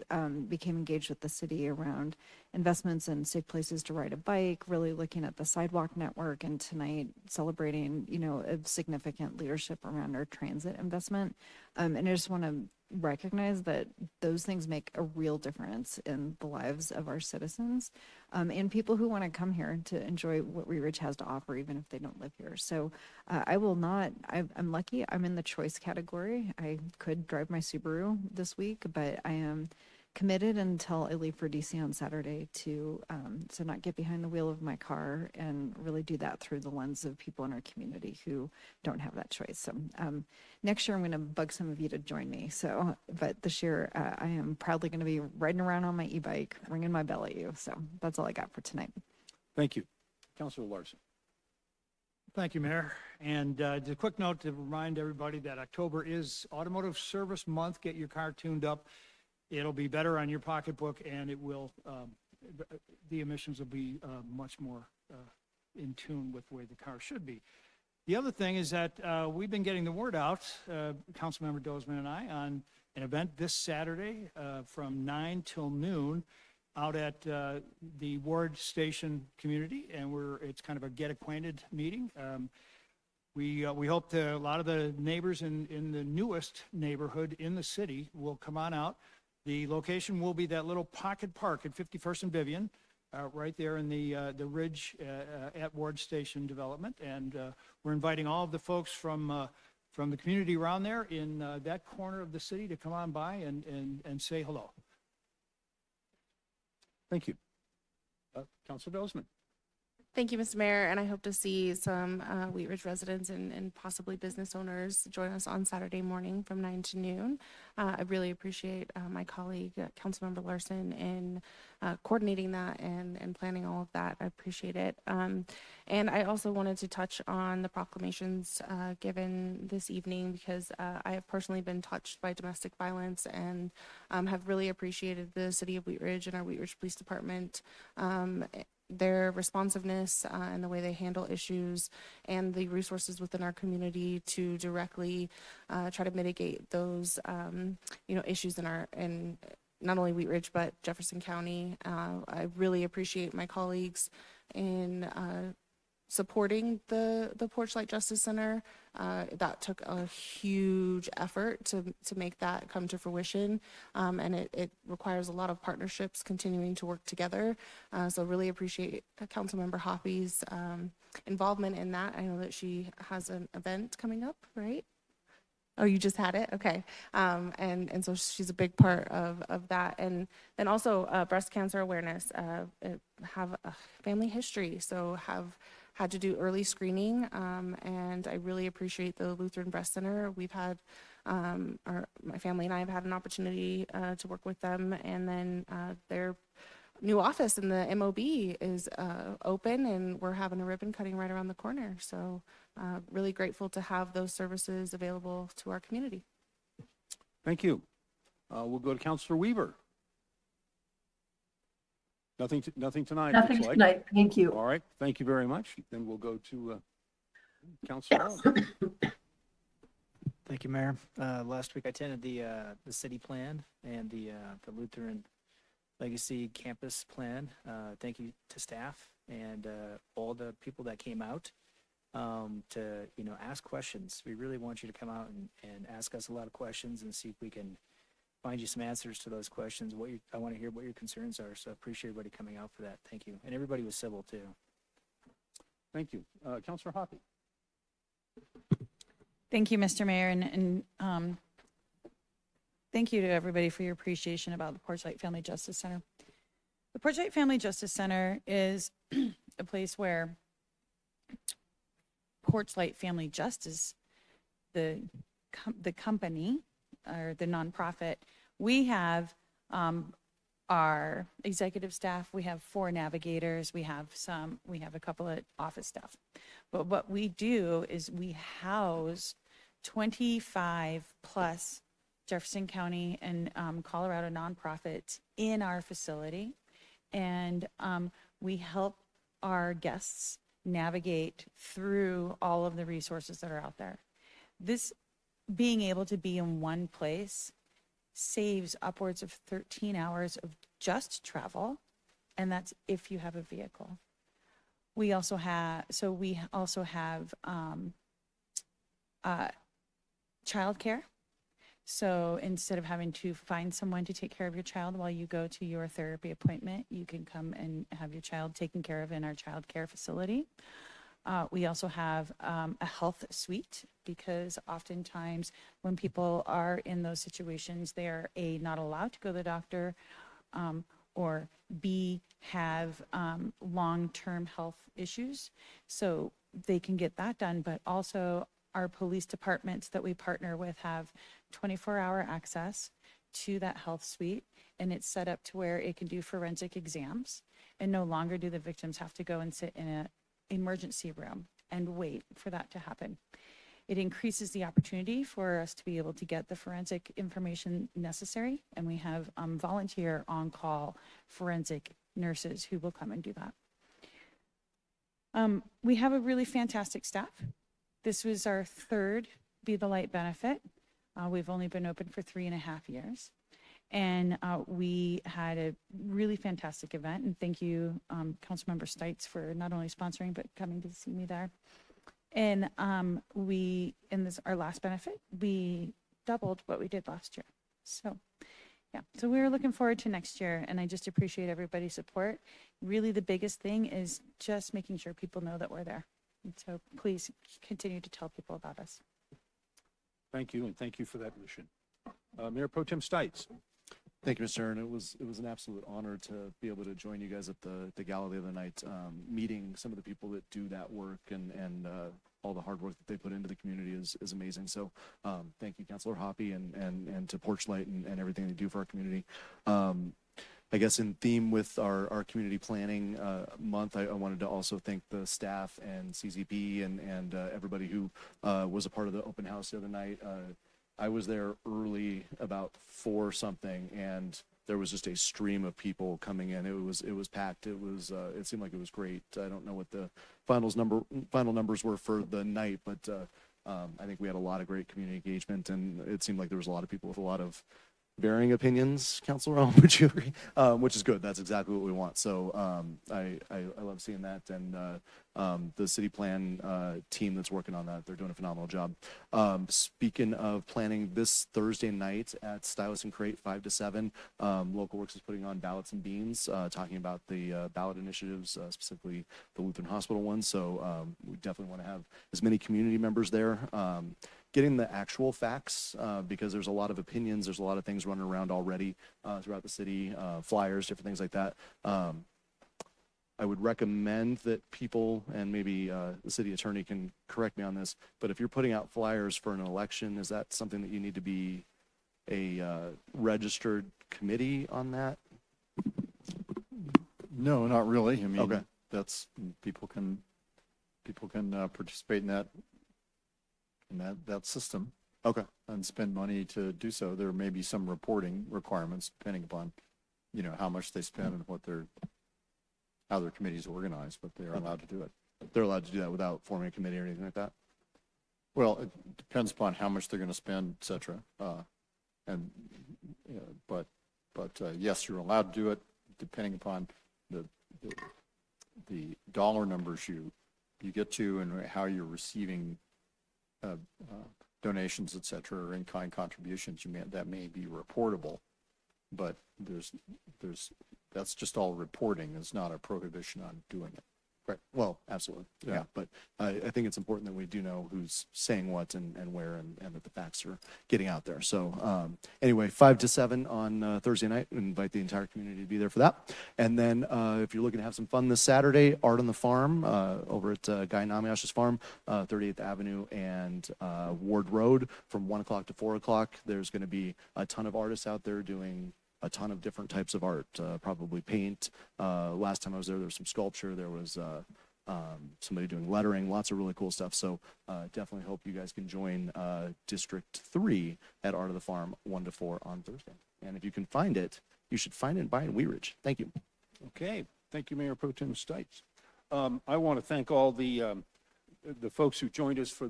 became engaged with the city around investments in safe places to ride a bike, really looking at the sidewalk network, and tonight celebrating, a significant leadership around our transit investment. And I just want to recognize that those things make a real difference in the lives of our citizens, and people who want to come here to enjoy what Wheat Ridge has to offer, even if they don't live here. So I'm lucky. I'm in the choice category. I could drive my Subaru this week, but I am committed until I leave for DC on Saturday to not get behind the wheel of my car and really do that through the lens of people in our community who don't have that choice. So next year I'm going to bug some of you to join me. So, but this year I am proudly going to be riding around on my e-bike, ringing my bell at you. So that's all I got for tonight. Thank you. Councilor Larson. Thank you, Mayor. And just a quick note to remind everybody that October is Automotive Service Month. Get your car tuned up. It'll be better on your pocketbook, and it will, the emissions will be much more in tune with the way the car should be. The other thing is that we've been getting the word out, Councilmember Dozman and I, on an event this Saturday from 9 till noon out at the Ward Station community, and it's kind of a get acquainted meeting. We hope that a lot of the neighbors in the newest neighborhood in the city will come on out. The location will be that little pocket park at 51st and Vivian, right there in the ridge at Ward Station development. And we're inviting all of the folks from the community around there in that corner of the city to come on by and say hello. Thank you. Councilor Dozman. Thank you, Mr. Mayor, and I hope to see some Wheat Ridge residents and possibly business owners join us on Saturday morning from 9 to noon. I really appreciate my colleague, Councilmember Larson, in coordinating that and planning all of that. I appreciate it. And I also wanted to touch on the proclamations given this evening because I have personally been touched by domestic violence and have really appreciated the City of Wheat Ridge and our Wheat Ridge Police Department their responsiveness and the way they handle issues and the resources within our community to directly try to mitigate those issues in not only Wheat Ridge but Jefferson County. I really appreciate my colleagues in supporting the Porchlight Justice Center. That took a huge effort to make that come to fruition, and it requires a lot of partnerships continuing to work together. So really appreciate Councilmember Hoppy's involvement in that. I know that she has an event coming up, right? Oh, you just had it? Okay. And so she's a big part of that. And then also breast cancer awareness, have a family history, so have had to do early screening, and I really appreciate the Lutheran Breast Center. We've had, my family and I have had an opportunity to work with them, and then their new office in the MOB is open, and we're having a ribbon cutting right around the corner. So really grateful to have those services available to our community. Thank you. We'll go to Councilor Weaver. Nothing tonight. Nothing looks like. tonight. Thank you. All right. Thank you very much. Then we'll go to Councilor Hall. Thank you, Mayor. Last week I attended the city plan and the Lutheran Legacy Campus plan. Thank you to staff and all the people that came out to ask questions. We really want you to come out and ask us a lot of questions and see if we can find you some answers to those questions. I want to hear what your concerns are, so I appreciate everybody coming out for that. Thank you. And everybody was civil, too. Thank you. Councilor Hoppy. Thank you, Mr. Mayor, and thank you to everybody for your appreciation about the Porchlight Family Justice Center. The Porchlight Family Justice Center is a place where Porchlight Family Justice, the company, or the nonprofit, we have our executive staff, we have 4 navigators, we have a couple of office staff. But what we do is we house 25 plus Jefferson County and Colorado nonprofits in our facility. And we help our guests navigate through all of the resources that are out there. This being able to be in one place saves upwards of 13 hours of just travel, and that's if you have a vehicle. We also have childcare. So instead of having to find someone to take care of your child while you go to your therapy appointment, you can come and have your child taken care of in our child care facility. We also have a health suite because oftentimes when people are in those situations, they are A, not allowed to go to the doctor, or B, have long-term health issues. So they can get that done, but also our police departments that we partner with have 24-hour access to that health suite, and it's set up to where it can do forensic exams, and no longer do the victims have to go and sit in an emergency room and wait for that to happen. It increases the opportunity for us to be able to get the forensic information necessary, and we have volunteer on-call forensic nurses who will come and do that. We have a really fantastic staff. This was our third Be the Light benefit. We've only been open for 3.5 years. And we had a really fantastic event. And thank you, Councilmember Stites, for not only sponsoring, but coming to see me there. And in this, our last benefit, we doubled what we did last year. So, yeah, so we're looking forward to next year. And I just appreciate everybody's support. Really, the biggest thing is just making sure people know that we're there. And so please continue to tell people about us. Thank you, and thank you for that mission. Mayor Pro Tem Stites. Thank you, Mr. Aaron. It was an absolute honor to be able to join you guys at the gala the other night, meeting some of the people that do that work and all the hard work that they put into the community is amazing. So thank you, Councilor Hoppy, and to Porchlight and everything they do for our community. I guess in theme with our community planning month, I wanted to also thank the staff and CZB and everybody who was a part of the open house the other night. I was there early, about 4 something, and there was just a stream of people coming in. It was packed. It seemed like it was great. I don't know what the final numbers were for the night, but I think we had a lot of great community engagement, and it seemed like there was a lot of people with a lot of varying opinions. Councilor Owen, would you agree? Which is good. That's exactly what we want. So I love seeing that, and the city plan team that's working on that, they're doing a phenomenal job. Speaking of planning, this Thursday night at Stylus and Crate, 5 to 7, Local Works is putting on Ballots and Beans, talking about the ballot initiatives, specifically the Lutheran Hospital one. So we definitely want to have as many community members there. Getting the actual facts, because there's a lot of opinions, there's a lot of things running around already throughout the city, flyers, different things like that. I would recommend that people, and maybe the city attorney can correct me on this, but if you're putting out flyers for an election, is that something that you need to be a registered committee on that? No, not really. I mean, Okay. that's, people can participate in that system. Okay. And spend money to do so. There may be some reporting requirements depending upon, how much they spend and how their committee's organized, but they are allowed to do it. They're allowed to do that without forming a committee or anything like that? Well, it depends upon how much they're going to spend, et cetera. But yes, you're allowed to do it depending upon the dollar numbers you get to and how you're receiving donations, et cetera, or in-kind contributions. That may be reportable, but that's just all reporting. It's not a prohibition on doing it. Right. Well, absolutely. Yeah. But I think it's important that we do know who's saying what and where, and that the facts are getting out there. So anyway, 5 to 7 on Thursday night. We invite the entire community to be there for that. And then if you're looking to have some fun this Saturday, Art on the Farm over at Guy Namiash's farm, 38th Avenue and Ward Road from 1 o'clock to 4 o'clock. There's going to be a ton of artists out there doing a ton of different types of art, probably paint. Last time I was there was some sculpture. There was somebody doing lettering, lots of really cool stuff. So definitely hope you guys can join District 3 at Art of the Farm 1 to 4 on Thursday. And if you can find it, you should find it and buy it in Wheat Ridge. Thank you. Okay, thank you, Mayor Pro Tem Stites. I want to thank all the folks who joined us for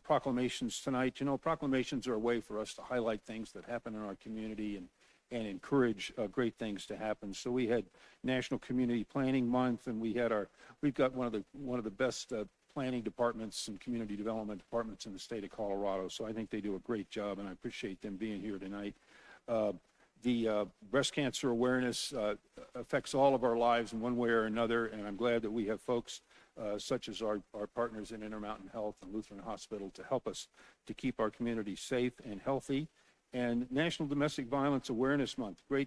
proclamations tonight. Proclamations are a way for us to highlight things that happen in our community and encourage great things to happen. So we had National Community Planning Month, and we've got one of the best planning departments and community development departments in the state of Colorado. So I think they do a great job, and I appreciate them being here tonight. The breast cancer awareness affects all of our lives in one way or another, and I'm glad that we have folks such as our partners in Intermountain Health and Lutheran Hospital to help us to keep our community safe and healthy. And National Domestic Violence Awareness Month, a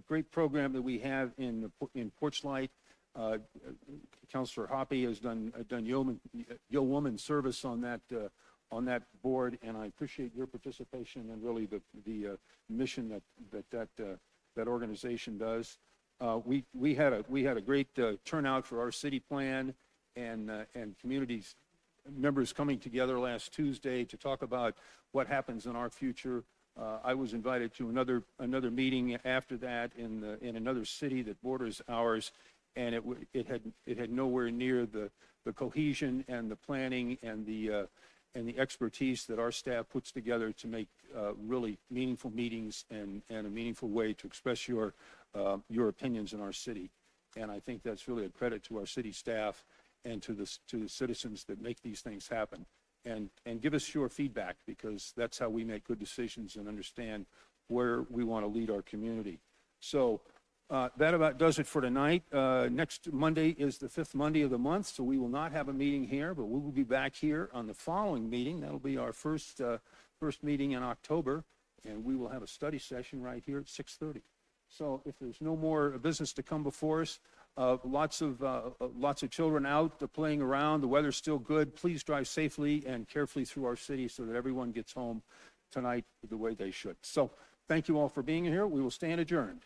great program that we have in Porchlight. Councilor Hoppe has done yeoman service on that board, and I appreciate your participation and really the mission that organization does. We had a great turnout for our city plan and communities members coming together last Tuesday to talk about what happens in our future. I was invited to another meeting after that in another city that borders ours, and it had nowhere near the cohesion and the planning and the expertise that our staff puts together to make really meaningful meetings and a meaningful way to express your opinions in our city. And I think that's really a credit to our city staff and to the citizens that make these things happen. And give us your feedback, because that's how we make good decisions and understand where we want to lead our community. So that about does it for tonight. Next Monday is the 5th Monday of the month, so we will not have a meeting here, but we will be back here on the following meeting. That'll be our first meeting in October, and we will have a study session right here at 6:30. So if there's no more business to come before us, lots of children out playing around. The weather's still good. Please drive safely and carefully through our city so that everyone gets home tonight the way they should. So thank you all for being here. We will stand adjourned.